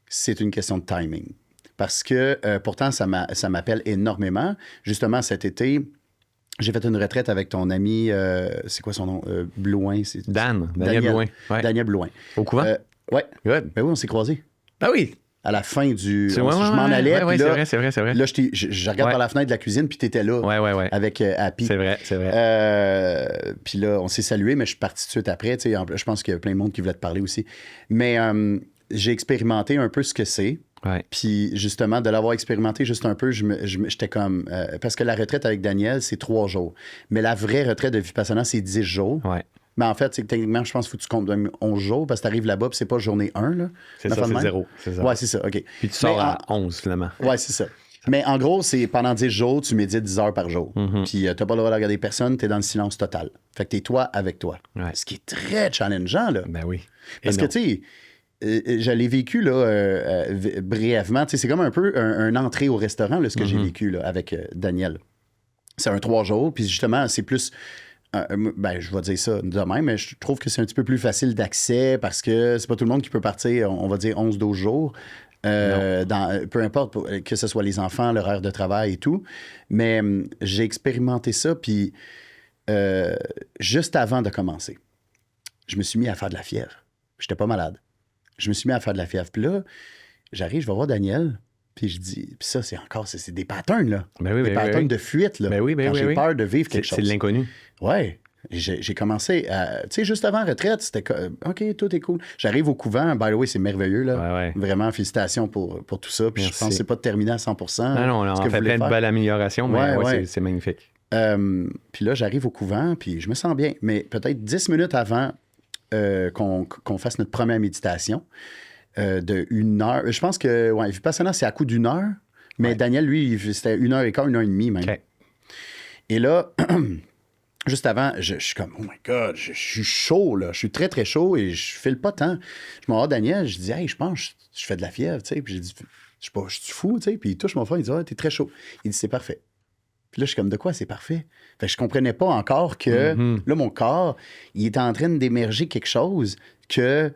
c'est une question de timing. Parce que, pourtant, ça m'appelle énormément. Justement, cet été, j'ai fait une retraite avec ton ami, c'est quoi son nom? Blouin. Daniel Blouin. Ouais. Daniel Blouin. Au couvent? Oui. Good. Ben oui, on s'est croisés. Ah oui. À la fin du... je m'en allais. Oui, c'est vrai. Là, je regarde par la fenêtre de la cuisine, puis tu étais là. Ouais. Avec Happy. C'est vrai. Puis là, on s'est salué, mais je suis parti tout de suite après. Je pense qu'il y a plein de monde qui voulait te parler aussi. Mais j'ai expérimenté un peu ce que c'est. Ouais. Puis justement, de l'avoir expérimenté juste un peu, j'étais comme... parce que la retraite avec Daniel, c'est 3 jours. Mais la vraie retraite de Vipassana, c'est 10 jours. Ouais. Mais en fait, techniquement, je pense qu'il faut que tu comptes 11 jours parce que tu arrives là-bas puis c'est pas journée 1. Là. C'est ça, c'est 0. Ouais, c'est ça, OK. Puis tu sors à 11, finalement. Ouais, c'est ça. Mais en gros, c'est pendant 10 jours, tu médites 10 heures par jour. Puis t'as pas le droit de regarder personne, t'es dans le silence total. Fait que t'es toi avec toi. Ouais. Ce qui est très challengeant, là. Ben oui. Parce que, tu sais, je l'ai vécu là, brièvement. C'est comme un peu un entrée au restaurant, là, ce que j'ai vécu là, avec Daniel. C'est un 3 jours, puis justement, c'est plus... ben, je vais dire ça de même, mais je trouve que c'est un petit peu plus facile d'accès parce que c'est pas tout le monde qui peut partir, on va dire 11-12 jours. Peu importe, que ce soit les enfants, l'horaire de travail et tout. Mais j'ai expérimenté ça, puis juste avant de commencer, je me suis mis à faire de la fièvre. J'étais pas malade. Je me suis mis à faire de la fièvre. Puis là, j'arrive, je vais voir Daniel, puis je dis... Puis ça, c'est des patterns, là. Ben oui, des patterns de fuite, là. Ben oui, quand j'ai peur de vivre quelque chose. C'est de l'inconnu. Ouais. J'ai commencé à... Tu sais, juste avant la retraite, c'était... OK, tout est cool. J'arrive au couvent. By the way, c'est merveilleux, là. Ouais. Vraiment, félicitations pour tout ça. Puis je pense que c'est pas terminé à 100%. Non, on fait plein de belles améliorations, mais c'est magnifique. Puis là, j'arrive au couvent, puis je me sens bien. Mais peut-être 10 minutes avant qu'on fasse notre première méditation, de 1 heure... Je pense que, Vipassana, c'est à coup d'1 heure. Mais Daniel, lui, c'était 1h15, 1h30 même. Okay. Et là... Juste avant, je suis comme, oh my God, je suis chaud, là. Je suis très, très chaud et je file pas tant. Je m'en vais à Daniel, je dis, hey, je pense, je fais de la fièvre, tu sais. Puis j'ai dit, je suis fou, tu sais. Puis il touche mon front, il dit, t'es très chaud. Il dit, c'est parfait. Puis là, je suis comme, de quoi c'est parfait? Fait que je comprenais pas encore que, là, mon corps, il était en train d'émerger quelque chose que,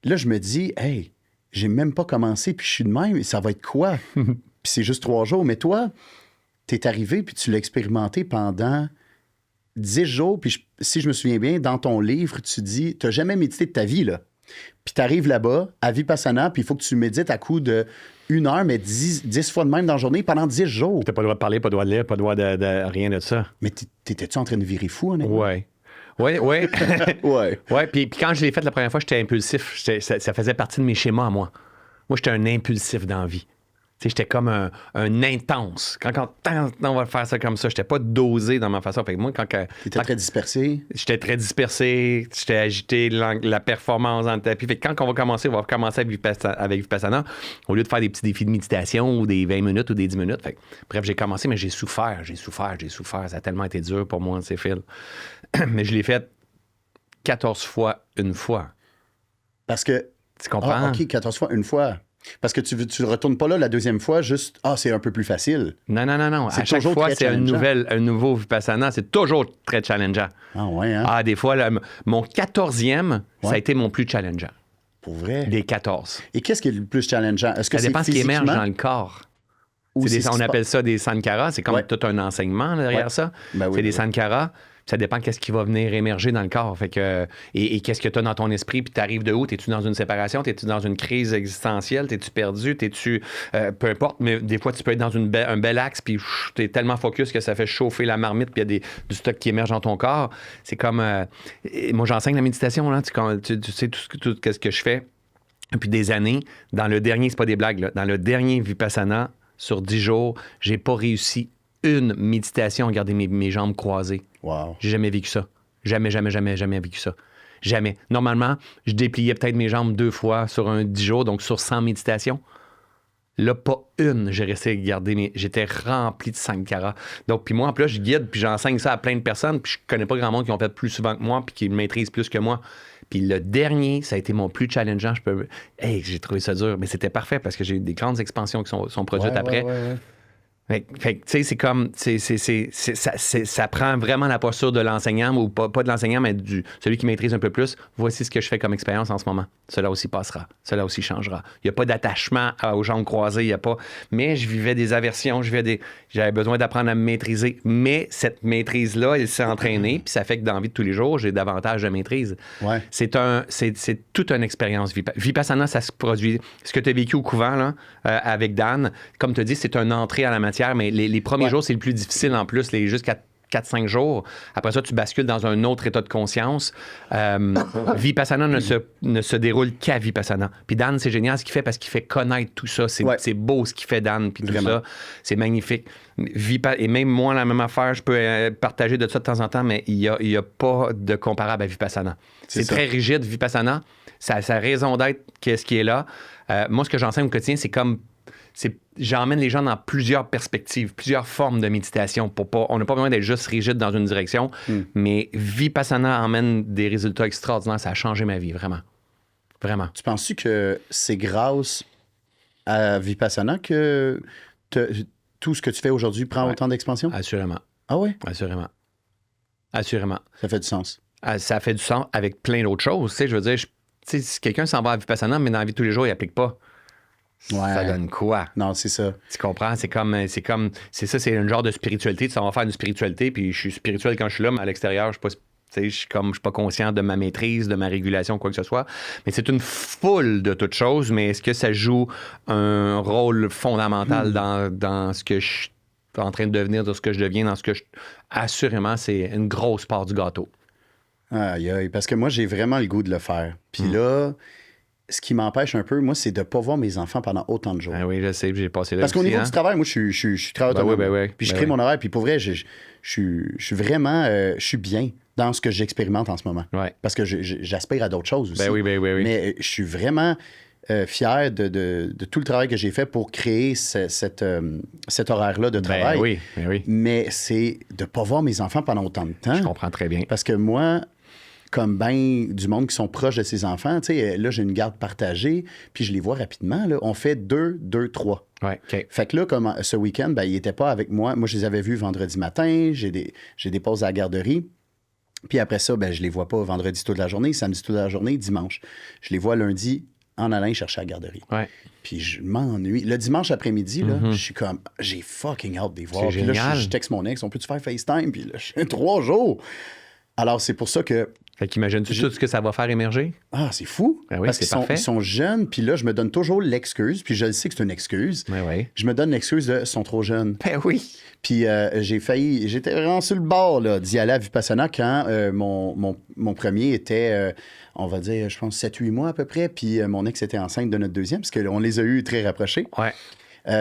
là, je me dis, hey, j'ai même pas commencé, puis je suis de même, ça va être quoi? Puis c'est juste 3 jours. Mais toi, t'es arrivé, puis tu l'as expérimenté pendant 10 jours, puis si je me souviens bien, dans ton livre, tu dis, tu n'as jamais médité de ta vie, là. Puis tu arrives là-bas, à Vipassana, puis il faut que tu médites à coup de 1 heure, mais 10 fois de même dans la journée pendant 10 jours. Tu n'as pas le droit de parler, pas le droit de lire, pas le droit de rien de ça. Mais t'étais-tu en train de virer fou, honnêtement? Oui. Ouais, puis quand je l'ai fait la première fois, j'étais impulsif. Ça faisait partie de mes schémas à moi. Moi, j'étais un impulsif dans la vie. Tu sais, j'étais comme un intense. Quand on va faire ça comme ça, j'étais pas dosé dans ma façon. Fait que moi, T'étais très dispersé? J'étais très dispersé, j'étais agité, la performance dans le tapis. Fait que quand on va commencer avec Vipassana, au lieu de faire des petits défis de méditation ou des 20 minutes ou des 10 minutes. Fait que, bref, j'ai commencé, mais j'ai souffert. Ça a tellement été dur pour moi, ces fils. Mais je l'ai fait 14 fois, une fois. Parce que... Tu comprends? OK, 14 fois, une fois. Parce que tu ne retournes pas là la deuxième fois, juste, c'est un peu plus facile. Non. À chaque fois, c'est un nouveau Vipassana. C'est toujours très challengeant. Ah ouais, hein? Ah, des fois, là, mon 14e, ça a été mon plus challengeant. Pour vrai? Des 14. Et qu'est-ce qui est le plus challengeant? Est-ce que ça dépend c'est ce qui émerge physiquement? dans le corps. Ou On appelle ça des sankaras. C'est comme tout un enseignement là, derrière ça. C'est des sankaras. Ça dépend de ce qui va venir émerger dans le corps. Fait que, et qu'est-ce que tu as dans ton esprit, puis tu arrives de où? T'es-tu dans une séparation? T'es-tu dans une crise existentielle? T'es-tu perdu? T'es-tu... peu importe, mais des fois, tu peux être dans un bel axe, puis t'es tellement focus que ça fait chauffer la marmite, puis il y a du stock qui émerge dans ton corps. C'est comme... moi, j'enseigne la méditation, là. Tu sais tout ce que je fais depuis des années. Dans le dernier, c'est pas des blagues, là. Dans le dernier Vipassana, sur 10 jours, j'ai pas réussi une méditation à garder mes jambes croisées. Wow. J'ai jamais vécu ça. Jamais vécu ça. Jamais. Normalement, je dépliais peut-être mes jambes 2 fois sur un 10 jours, donc sur 100 méditations. Là, pas une, j'ai resté à garder j'étais rempli de sankara. Donc, puis moi, en plus, je guide, puis j'enseigne ça à plein de personnes, puis je connais pas grand monde qui ont fait plus souvent que moi, puis qui le maîtrisent plus que moi. Puis le dernier, ça a été mon plus challengeant. J'ai trouvé ça dur, mais c'était parfait parce que j'ai eu des grandes expansions qui sont produites après. Ouais. Fait tu sais, c'est comme, ça prend vraiment la posture de l'enseignant, ou pas de l'enseignant, mais celui qui maîtrise un peu plus. Voici ce que je fais comme expérience en ce moment. Cela aussi passera. Cela aussi changera. Il n'y a pas d'attachement aux jambes croisées, il n'y a pas. Mais je vivais des aversions, j'avais besoin d'apprendre à me maîtriser. Mais cette maîtrise-là, elle s'est entraînée, puis ça fait que dans la vie de tous les jours, j'ai davantage de maîtrise. Ouais. C'est toute une expérience. Vipassana, ça se produit. Ce que tu as vécu au couvent, là, avec Dan, comme tu as dit, c'est une entrée à la matière. Mais les premiers jours, c'est le plus difficile en plus, jusqu'à 4-5 jours. Après ça, tu bascules dans un autre état de conscience. Vipassana ne se déroule qu'à Vipassana. Puis Dan, c'est génial ce qu'il fait parce qu'il fait connaître tout ça. C'est beau ce qu'il fait, Dan, puis tout ça. C'est magnifique. Et même moi, la même affaire, je peux partager de ça de temps en temps, mais il y a pas de comparable à Vipassana. C'est très rigide, Vipassana. Ça a raison d'être, qu'est-ce qui est là. Moi, ce que j'enseigne au quotidien, c'est comme j'emmène les gens dans plusieurs perspectives, plusieurs formes de méditation. On n'a pas besoin d'être juste rigide dans une direction, mais Vipassana emmène des résultats extraordinaires. Ça a changé ma vie, vraiment. Vraiment. Tu penses-tu que c'est grâce à Vipassana que tout ce que tu fais aujourd'hui prend autant d'expansion? Assurément. Ah ouais? Assurément. Assurément. Ça fait du sens. Ça fait du sens avec plein d'autres choses. Tu sais, je veux dire, si quelqu'un s'en va à Vipassana, mais dans la vie de tous les jours, il n'applique pas. Ça donne quoi? Non, c'est ça. Tu comprends? C'est un genre de spiritualité. Tu s'en vas faire une spiritualité, puis je suis spirituel quand je suis là, mais à l'extérieur, je suis pas conscient de ma maîtrise, de ma régulation, quoi que ce soit. Mais c'est une foule de toutes choses, mais est-ce que ça joue un rôle fondamental dans ce que je suis en train de devenir, dans ce que je deviens, dans ce que je... Assurément, c'est une grosse part du gâteau. Aïe, aïe, parce que moi, j'ai vraiment le goût de le faire. Puis là, ce qui m'empêche un peu, moi, c'est de ne pas voir mes enfants pendant autant de jours. Ah oui, je sais, j'ai passé là parce qu'au niveau du travail, moi, je suis très autonome. Oui. Puis je crée mon horaire, puis pour vrai, je suis vraiment... je suis bien dans ce que j'expérimente en ce moment. Ouais. Parce que j'aspire à d'autres choses aussi. Oui. Mais je suis vraiment fier de tout le travail que j'ai fait pour créer cet horaire-là de travail. Oui. Mais c'est de ne pas voir mes enfants pendant autant de temps. Je comprends très bien. Parce que moi, comme ben du monde qui sont proches de ses enfants, tu sais, là, j'ai une garde partagée, puis je les vois rapidement. Là. On fait 2, 3. Ouais, OK. Fait que là, comme ce week-end, ben, ils n'étaient pas avec moi. Moi, je les avais vus vendredi matin. J'ai des pauses à la garderie. Puis après ça, ben, je les vois pas vendredi toute la journée, samedi toute la journée, dimanche. Je les vois lundi en allant chercher à la garderie. Ouais. Puis je m'ennuie. Le dimanche après-midi, là, je suis comme, j'ai fucking hâte de les voir. C'est Puis là, génial. je texte mon ex, on peut-tu faire FaceTime? Puis là, je fais 3 jours. Alors, c'est pour ça que... Fait qu'imagines-tu tout ce que ça va faire émerger? Ah, c'est fou. Ben oui, parce c'est qu'ils parfait. sont jeunes, puis là, je me donne toujours l'excuse, puis je le sais que c'est une excuse. Ben oui. Je me donne l'excuse de « sont trop jeunes ». Ben oui. Puis j'étais vraiment sur le bord là, d'y aller à Vipassana quand mon premier était, on va dire, je pense 7-8 mois à peu près, puis mon ex était enceinte de notre deuxième, parce qu'on les a eus très rapprochés. Ouais.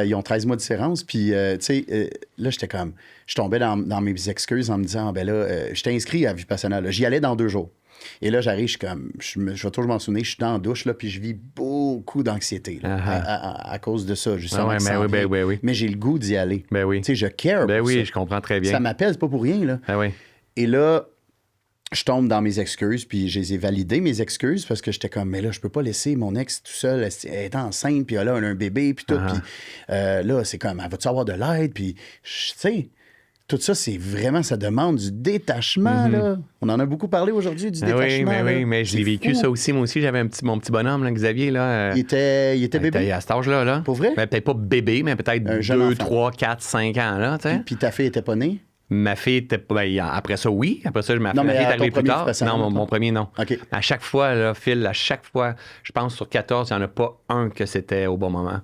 Ils ont 13 mois de différence, puis tu sais, là, j'étais comme, je tombais dans mes excuses en me disant, ben là, je t'ai inscrit à Vipassana, là. J'y allais dans 2 jours. Et là, j'arrive, je suis comme, je vais toujours m'en souvenir, je suis dans la douche, là, puis je vis beaucoup d'anxiété là, à cause de ça, justement. Oui. Mais j'ai le goût d'y aller. Ben oui. Tu sais, je care Ben pour oui, ça. je comprends très bien. Ça m'appelle, c'est pas pour rien, là. Ben oui. Et là, je tombe dans mes excuses, puis je les ai validées, mes excuses, parce que j'étais comme, mais là, je peux pas laisser mon ex tout seul, elle est enceinte, puis là, elle a un bébé, puis tout, puis là, c'est comme, elle va-tu avoir de l'aide, puis, tu sais, tout ça, c'est vraiment, ça demande du détachement, là. On en a beaucoup parlé aujourd'hui, du détachement. Oui, mais je l'ai vécu, ça aussi. Moi aussi, j'avais mon petit bonhomme, là, Xavier, là. Il était bébé? À cet âge-là, là. Pour vrai? Ben, peut-être pas bébé, mais peut-être 2, 3, 4, 5 ans, là, tu sais. Puis ta fille était pas née? Ma fille était pas. Ben, après ça, oui. Après ça, ma fille est arrivée plus tard. Non, mon premier, non. OK. À chaque fois, là, Phil, je pense sur 14, il n'y en a pas un que c'était au bon moment.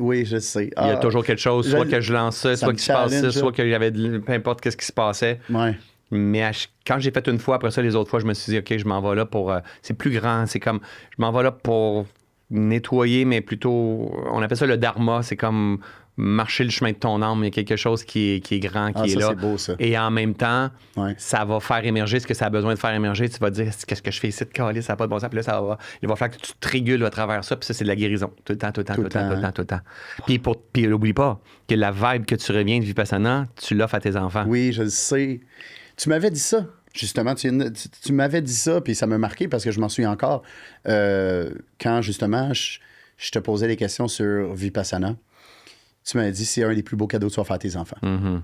Oui, je sais. Il y a toujours quelque chose, soit que je lance ça, soit qu'il se passe ça, soit qu'il y avait peu importe qu'est-ce qui se passait. Ouais. Mais quand j'ai fait une fois, après ça, les autres fois, je me suis dit, OK, je m'en vais là pour. C'est plus grand. C'est comme. Je m'en vais là pour nettoyer, mais plutôt. On appelle ça le dharma. C'est comme marcher le chemin de ton âme. Il y a quelque chose qui est grand, qui est là. C'est beau, ça. Et en même temps, ça va faire émerger ce que ça a besoin de faire émerger. Tu vas te dire, qu'est-ce que je fais ici de calice, ça n'a pas de bon sens. Puis là, il va falloir que tu te régules à travers ça. Puis ça, c'est de la guérison. Tout le temps. Puis n'oublie pas que la vibe que tu reviens de Vipassana, tu l'offres à tes enfants. Oui, je le sais. Tu m'avais dit ça. Justement, tu m'avais dit ça, puis ça m'a marqué parce que je m'en souviens encore. Quand, justement, je te posais des questions sur Vipassana, tu m'avais dit c'est un des plus beaux cadeaux que tu vas faire à tes enfants. Mm-hmm.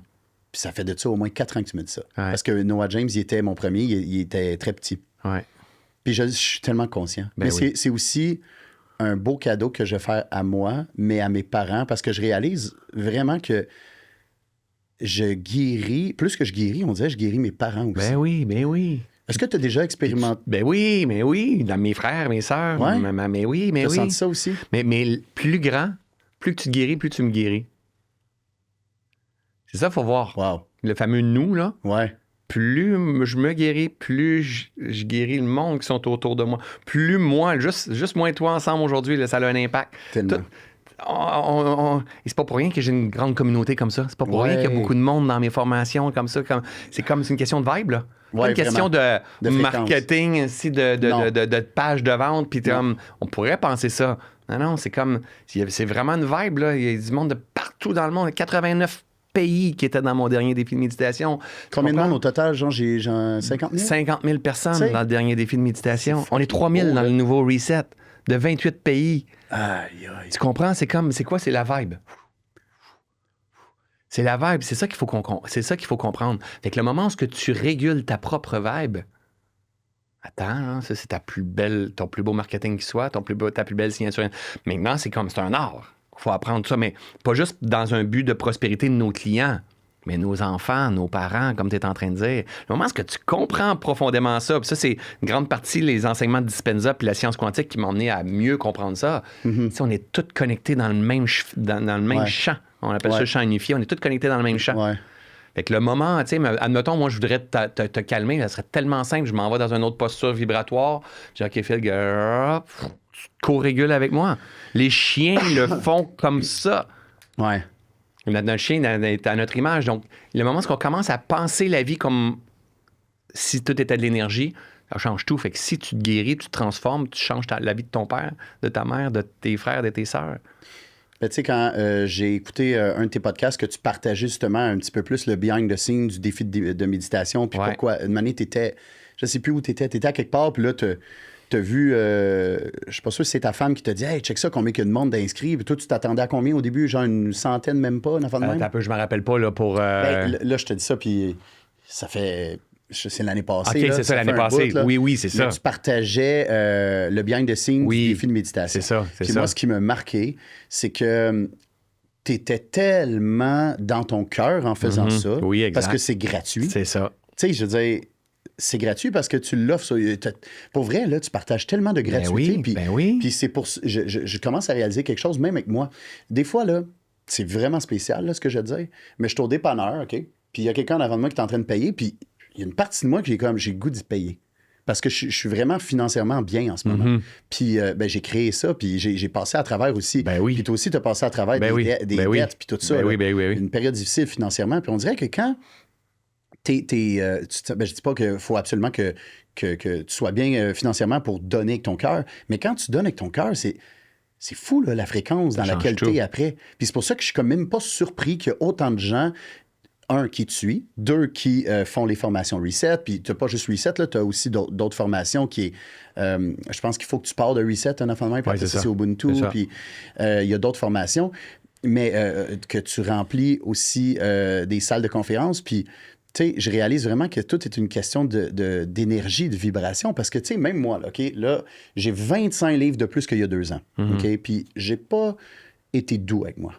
Puis ça fait de ça au moins 4 ans que tu me dis ça. Ouais. Parce que Noah James, il était mon premier, il était très petit. Ouais. Puis je suis tellement conscient. Ben mais oui. c'est aussi un beau cadeau que je vais faire à moi, mais à mes parents, parce que je réalise vraiment que je guéris, plus que je guéris, on dirait que je guéris mes parents aussi. Ben oui. Est-ce que tu as déjà expérimenté? Ben oui. Dans mes frères, mes sœurs. Ouais. Mais oui. Tu as senti ça aussi? Mais plus grand, plus que tu te guéris, plus tu me guéris. C'est ça, il faut voir. Wow. Le fameux nous, là. Ouais. Plus je me guéris, plus je guéris le monde qui sont autour de moi. Plus moi, juste moi et toi ensemble aujourd'hui, là, ça a un impact. Tellement. c'est pas pour rien que j'ai une grande communauté comme ça. C'est pas pour rien qu'il y a beaucoup de monde dans mes formations comme ça. C'est une question de vibe, là. Pas une question de marketing, ici, de page de vente. Puis on pourrait penser ça. Non, c'est vraiment une vibe, là. Il y a du monde de partout dans le monde. 89 pays qui étaient dans mon dernier défi de méditation. Combien de monde au total? Genre, j'ai 50 000? 50 000 personnes dans le dernier défi de méditation. On est 3 000 dans le nouveau reset de 28 pays. Aïe, aïe. Tu comprends? C'est quoi? C'est la vibe. C'est la vibe. C'est ça qu'il faut comprendre. Fait que le moment où tu régules ta propre vibe, attends, hein, ça, c'est ton plus beau marketing qui soit, ta plus belle signature. Maintenant, c'est un art. Il faut apprendre ça, mais pas juste dans un but de prospérité de nos clients, mais nos enfants, nos parents, comme tu es en train de dire. Le moment où tu comprends profondément ça, puis ça, c'est une grande partie les enseignements de Dispenza puis la science quantique qui m'ont amené à mieux comprendre ça. On est tous connectés dans le même, champ. On appelle ça le champ unifié. On est tous connectés dans le même champ. Ouais. Fait que le moment, admettons, moi, je voudrais te calmer, ça serait tellement simple, je m'en vais dans une autre posture vibratoire. Je dis, OK, Phil, tu co-régules avec moi. Les chiens le font comme ça. Ouais. Notre chien est à notre image. Donc, le moment où on commence à penser la vie comme si tout était de l'énergie, ça change tout. Fait que si tu te guéris, tu te transformes, tu changes la vie de ton père, de ta mère, de tes frères, de tes sœurs. Tu sais, quand j'ai écouté un de tes podcasts que tu partageais justement un petit peu plus le behind the scenes du défi de méditation, puis pourquoi, une année, t'étais, je sais plus où t'étais à quelque part, puis là, t'as vu, je suis pas sûr si c'est ta femme qui t'a dit « Hey, check ça, combien il y a de monde d'inscrits. » Puis toi, tu t'attendais à combien au début? Genre une centaine, même pas, une affaire de même? Je me rappelle pas, là, pour... Ben, là, je te dis ça, puis ça fait... C'est l'année passée. OK, là, c'est ça, l'année passée. Bout, oui, c'est ça. Tu partageais le behind the scenes du défi de méditation. C'est ça, Puis moi, ce qui m'a marqué, c'est que tu étais tellement dans ton cœur en faisant ça. Oui, exact. Parce que c'est gratuit. C'est ça. Tu sais, je veux dire, c'est gratuit parce que tu l'offres. Pour vrai, là, tu partages tellement de gratuité. Puis c'est pour... Je commence à réaliser quelque chose, même avec moi. Des fois, là, c'est vraiment spécial, là, ce que je veux dire. Mais je suis au dépanneur, OK? Puis il y a quelqu'un en avant de moi qui est en train de payer, puis il y a une partie de moi qui est j'ai le goût d'y payer. Parce que je suis vraiment financièrement bien en ce moment. Puis j'ai créé ça, puis j'ai passé à travers aussi. Puis toi aussi, tu as passé à travers des dettes, puis tout ça. Une période difficile financièrement. Puis on dirait que quand je dis pas qu'il faut absolument que tu sois bien financièrement pour donner avec ton cœur, mais quand tu donnes avec ton cœur, c'est fou, là, la fréquence dans laquelle tu es après. Puis c'est pour ça que je suis quand même pas surpris qu'il y a autant de gens... Un, qui te suit. Deux, qui font les formations Reset. Puis tu n'as pas juste Reset, tu as aussi d'autres formations qui est... je pense qu'il faut que tu pars de Reset, un enfant de même, puis c'est Ubuntu. Puis il y a d'autres formations, mais que tu remplis aussi des salles de conférence. Puis, tu sais, je réalise vraiment que tout est une question d'énergie, de vibration. Parce que, tu sais, même moi, là, OK, là, j'ai 25 livres de plus qu'il y a 2 ans. OK? Puis j'ai pas été doux avec moi.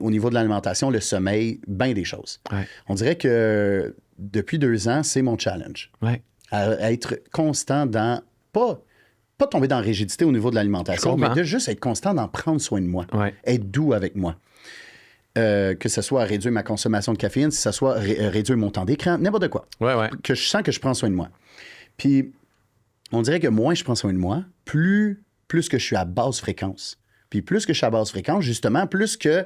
Au niveau de l'alimentation, le sommeil, bien des choses. Ouais. On dirait que depuis 2 ans, c'est mon challenge. Ouais. À être constant dans... Pas tomber dans la rigidité au niveau de l'alimentation, mais de juste être constant dans prendre soin de moi. Ouais. Être doux avec moi. Que ce soit réduire ma consommation de caféine, que ce soit réduire mon temps d'écran, n'importe quoi. Ouais. Que je sens que je prends soin de moi. Puis, on dirait que moins je prends soin de moi, plus que je suis à basse fréquence. Puis plus que je suis à basse fréquence, justement, plus que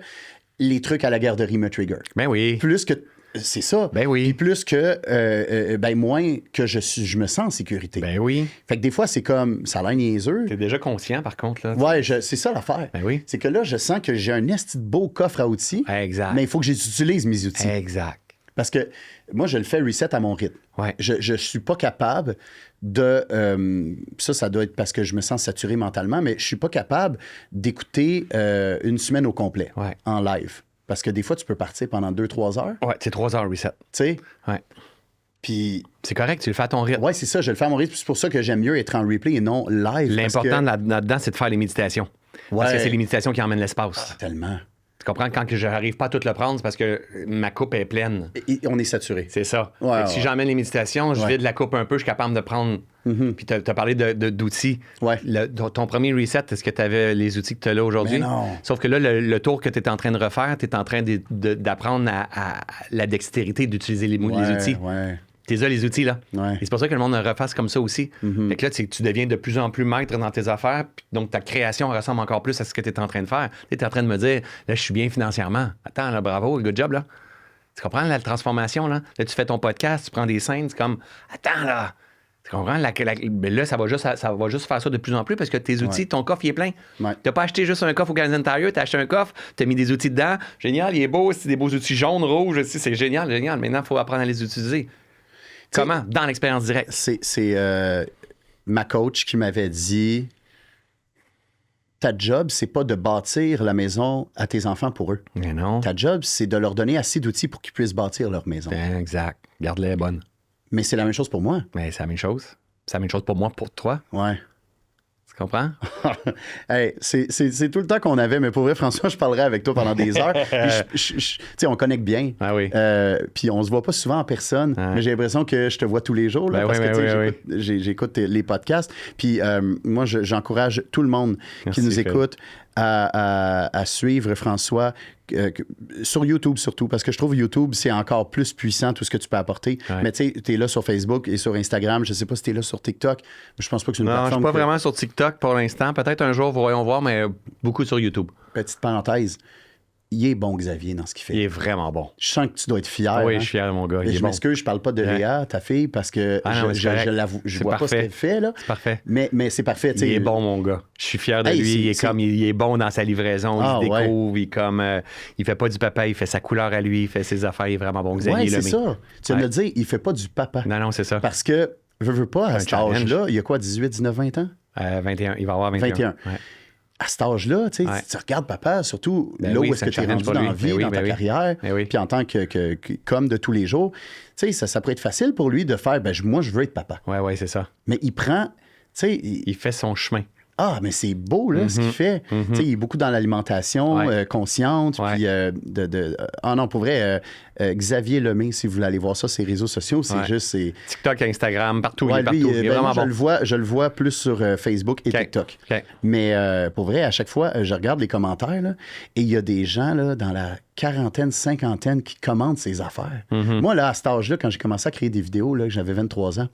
les trucs à la garderie me trigger. Ben oui. Plus que... C'est ça. Ben oui. Puis plus que... moins que je me sens en sécurité. Ben oui. Fait que des fois, c'est comme... Ça a l'air niaiseux. T'es déjà conscient, par contre, là. Ouais, c'est ça l'affaire. Ben oui. C'est que là, je sens que j'ai un esti de beau coffre à outils. Exact. Mais il faut que j'utilise mes outils. Exact. Parce que moi, je le fais reset à mon rythme. Ouais. Je suis pas capable de... ça doit être parce que je me sens saturé mentalement, mais je suis pas capable d'écouter une semaine au complet en live. Parce que des fois, tu peux partir pendant 2-3 heures. Ouais, c'est 3 heures reset. Tu sais? Ouais. Puis... C'est correct, tu le fais à ton rythme. Ouais, c'est ça, je le fais à mon rythme. C'est pour ça que j'aime mieux être en replay et non live. L'important là-dedans, c'est de faire les méditations. Parce que c'est les méditations qui emmènent l'espace. Ah, tellement. Tu comprends? Quand je n'arrive pas à tout le prendre, c'est parce que ma coupe est pleine. Et on est saturé. C'est ça. Ouais, si j'emmène les méditations, je vide la coupe un peu, je suis capable de prendre. Puis tu as parlé d'outils. Ouais. Ton premier reset, est-ce que tu avais les outils que tu as là aujourd'hui? Mais non. Sauf que là, le tour que tu es en train de refaire, tu es en train d'apprendre à la dextérité d'utiliser les outils. Ouais. T'es là, les outils, là. Ouais. Et c'est pour ça que le monde refasse comme ça aussi. Fait que là, tu deviens de plus en plus maître dans tes affaires, puis donc ta création ressemble encore plus à ce que tu es en train de faire. Tu es en train de me dire, là, je suis bien financièrement. Attends, là, bravo, good job, là. Tu comprends la transformation, là? Là, tu fais ton podcast, tu prends des scènes, c'est comme, attends, là. Tu comprends? Mais là, ça va juste faire ça de plus en plus parce que tes outils, ton coffre, il est plein. Ouais. Tu n'as pas acheté juste un coffre au Canadian Tire, tu as acheté un coffre, tu as mis des outils dedans. Génial, il est beau, c'est des beaux outils jaunes, rouges, c'est génial. Maintenant, il faut apprendre à les utiliser. Comment? Dans l'expérience directe. C'est ma coach qui m'avait dit, ta job, c'est pas de bâtir la maison à tes enfants pour eux. Mais non. Ta job, c'est de leur donner assez d'outils pour qu'ils puissent bâtir leur maison. Exact. Garde-les bonnes. Mais c'est la même chose pour moi. Mais c'est la même chose. C'est la même chose pour moi, pour toi. Ouais. Tu comprends? Hey, c'est tout le temps qu'on avait, mais pour vrai, François, je parlerais avec toi pendant des heures. Tu sais, on connecte bien. Ah oui. Puis on se voit pas souvent en personne, mais j'ai l'impression que je te vois tous les jours, là, parce que j'écoute les podcasts. Puis moi, j'encourage tout le monde qui nous écoute à suivre François sur YouTube surtout, parce que je trouve YouTube, c'est encore plus puissant tout ce que tu peux apporter. Ouais. Mais tu sais, tu es là sur Facebook et sur Instagram. Je sais pas si tu es là sur TikTok. Je pense pas que c'est une plateforme. Non, je suis pas vraiment sur TikTok pour l'instant. Peut-être un jour, voyons voir, mais beaucoup sur YouTube. Petite parenthèse. Il est bon, Xavier, dans ce qu'il fait. Il est vraiment bon. Je sens que tu dois être fier. Oui, hein? je suis fier de mon gars. Je m'excuse, je parle pas de Léa, ta fille, parce que je vois pas ce qu'elle fait. Là. C'est parfait. Mais c'est parfait. Il est bon, mon gars. Je suis fier de lui. Il est bon dans sa livraison. Il se découvre. Il fait pas du papa. Il fait sa couleur à lui. Il fait ses affaires. Il est vraiment bon. Oui, c'est ça. Tu viens de le dire, il fait pas du papa. Non, c'est ça. Parce que, veux pas, à cet âge-là, il y a quoi, 18, 19, 20 ans? 21. Il va avoir 21. Ouais. À cet âge-là, tu regardes papa, surtout là où est-ce que tu es rendu dans la vie, dans ta carrière, puis en tant qu'homme de tous les jours, ça pourrait être facile pour lui de faire, moi, je veux être papa. Oui, c'est ça. Mais il prend, il fait son chemin. Ah, mais c'est beau, là, ce qu'il fait. Il est beaucoup dans l'alimentation consciente. Puis, non, pour vrai, Xavier Lemay, si vous voulez aller voir ça, ses réseaux sociaux, c'est juste... TikTok, Instagram, partout, il est partout. Il est vraiment bon. Je le vois plus sur Facebook et TikTok. Mais pour vrai, à chaque fois, je regarde les commentaires, là, et il y a des gens là, dans la quarantaine, cinquantaine qui commentent ces affaires. Moi, là, à cet âge-là, quand j'ai commencé à créer des vidéos, là, j'avais 23 ans,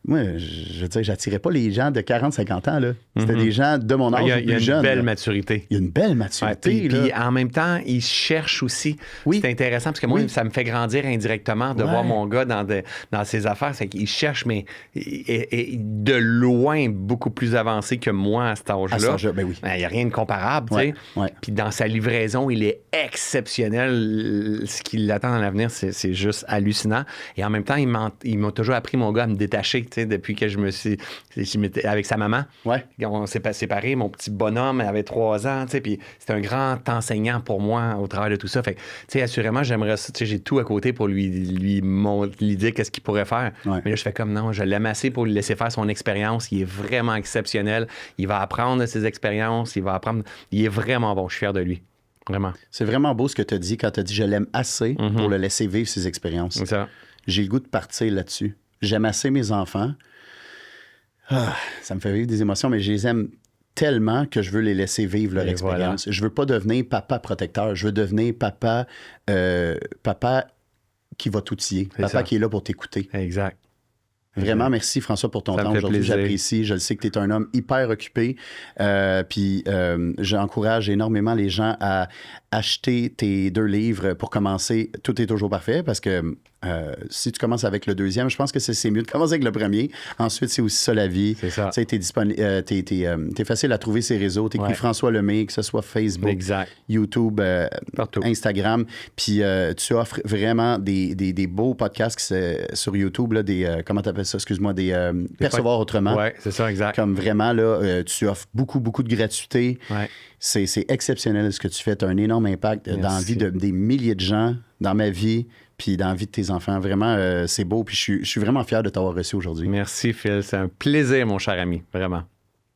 moi, je veux dire, j'attirais pas les gens de 40, 50 ans. Là. C'était des gens de mon âge ou plus jeunes. Il y a une belle maturité. Il y a une belle maturité. Puis en même temps, ils cherchent aussi. Oui. C'est intéressant parce que moi, ça me fait grandir indirectement de voir mon gars dans ses affaires. C'est qu'il cherche, mais de loin beaucoup plus avancé que moi à cet âge-là. À cet âge-là, ben oui. Il n'y a rien de comparable. Puis dans sa livraison, il est exceptionnel. Ce qui l'attend dans l'avenir, c'est juste hallucinant. Et en même temps, il m'a toujours appris, mon gars, à me détacher. Depuis que je m'étais avec sa maman. Ouais. On s'est séparés. Mon petit bonhomme avait 3 ans. Puis c'était un grand enseignant pour moi au travers de tout ça. Fait que, assurément, j'aimerais ça. J'ai tout à côté pour lui dire qu'est-ce qu'il pourrait faire. Ouais. Mais là, je fais comme non, je l'aime assez pour lui laisser faire son expérience. Il est vraiment exceptionnel. Il va apprendre de ses expériences. Il est vraiment bon. Je suis fier de lui. Vraiment. C'est vraiment beau ce que tu as dit quand tu as dit je l'aime assez pour le laisser vivre ses expériences. C'est ça. J'ai le goût de partir là-dessus. J'aime assez mes enfants. Ça me fait vivre des émotions, mais je les aime tellement que je veux les laisser vivre leur expérience. Voilà. Je veux pas devenir papa protecteur. Je veux devenir papa qui va t'outiller. Papa qui est là pour t'écouter. Exact. Vraiment, merci François pour ton temps aujourd'hui. J'apprécie. Je le sais que tu es un homme hyper occupé. Puis j'encourage énormément les gens à acheter tes 2 livres pour commencer. Tout est toujours parfait parce que si tu commences avec le 2e, je pense que c'est mieux de commencer avec le premier. Ensuite, c'est aussi ça la vie. C'est ça. Tu sais, t'es facile à trouver ces réseaux. T'écris François Lemay, que ce soit Facebook, YouTube, Instagram. Puis tu offres vraiment des beaux podcasts sur YouTube, là, comment t'appelles ça? Excuse-moi, des Percevoir autrement. Oui, c'est ça, exact. Comme vraiment, là, tu offres beaucoup de gratuité. Ouais. C'est exceptionnel ce que tu fais. Tu as un énorme impact dans la vie des milliers de gens, dans ma vie, puis dans la vie de tes enfants. Vraiment, c'est beau. Puis je suis vraiment fier de t'avoir reçu aujourd'hui. Merci, Phil. C'est un plaisir, mon cher ami. Vraiment.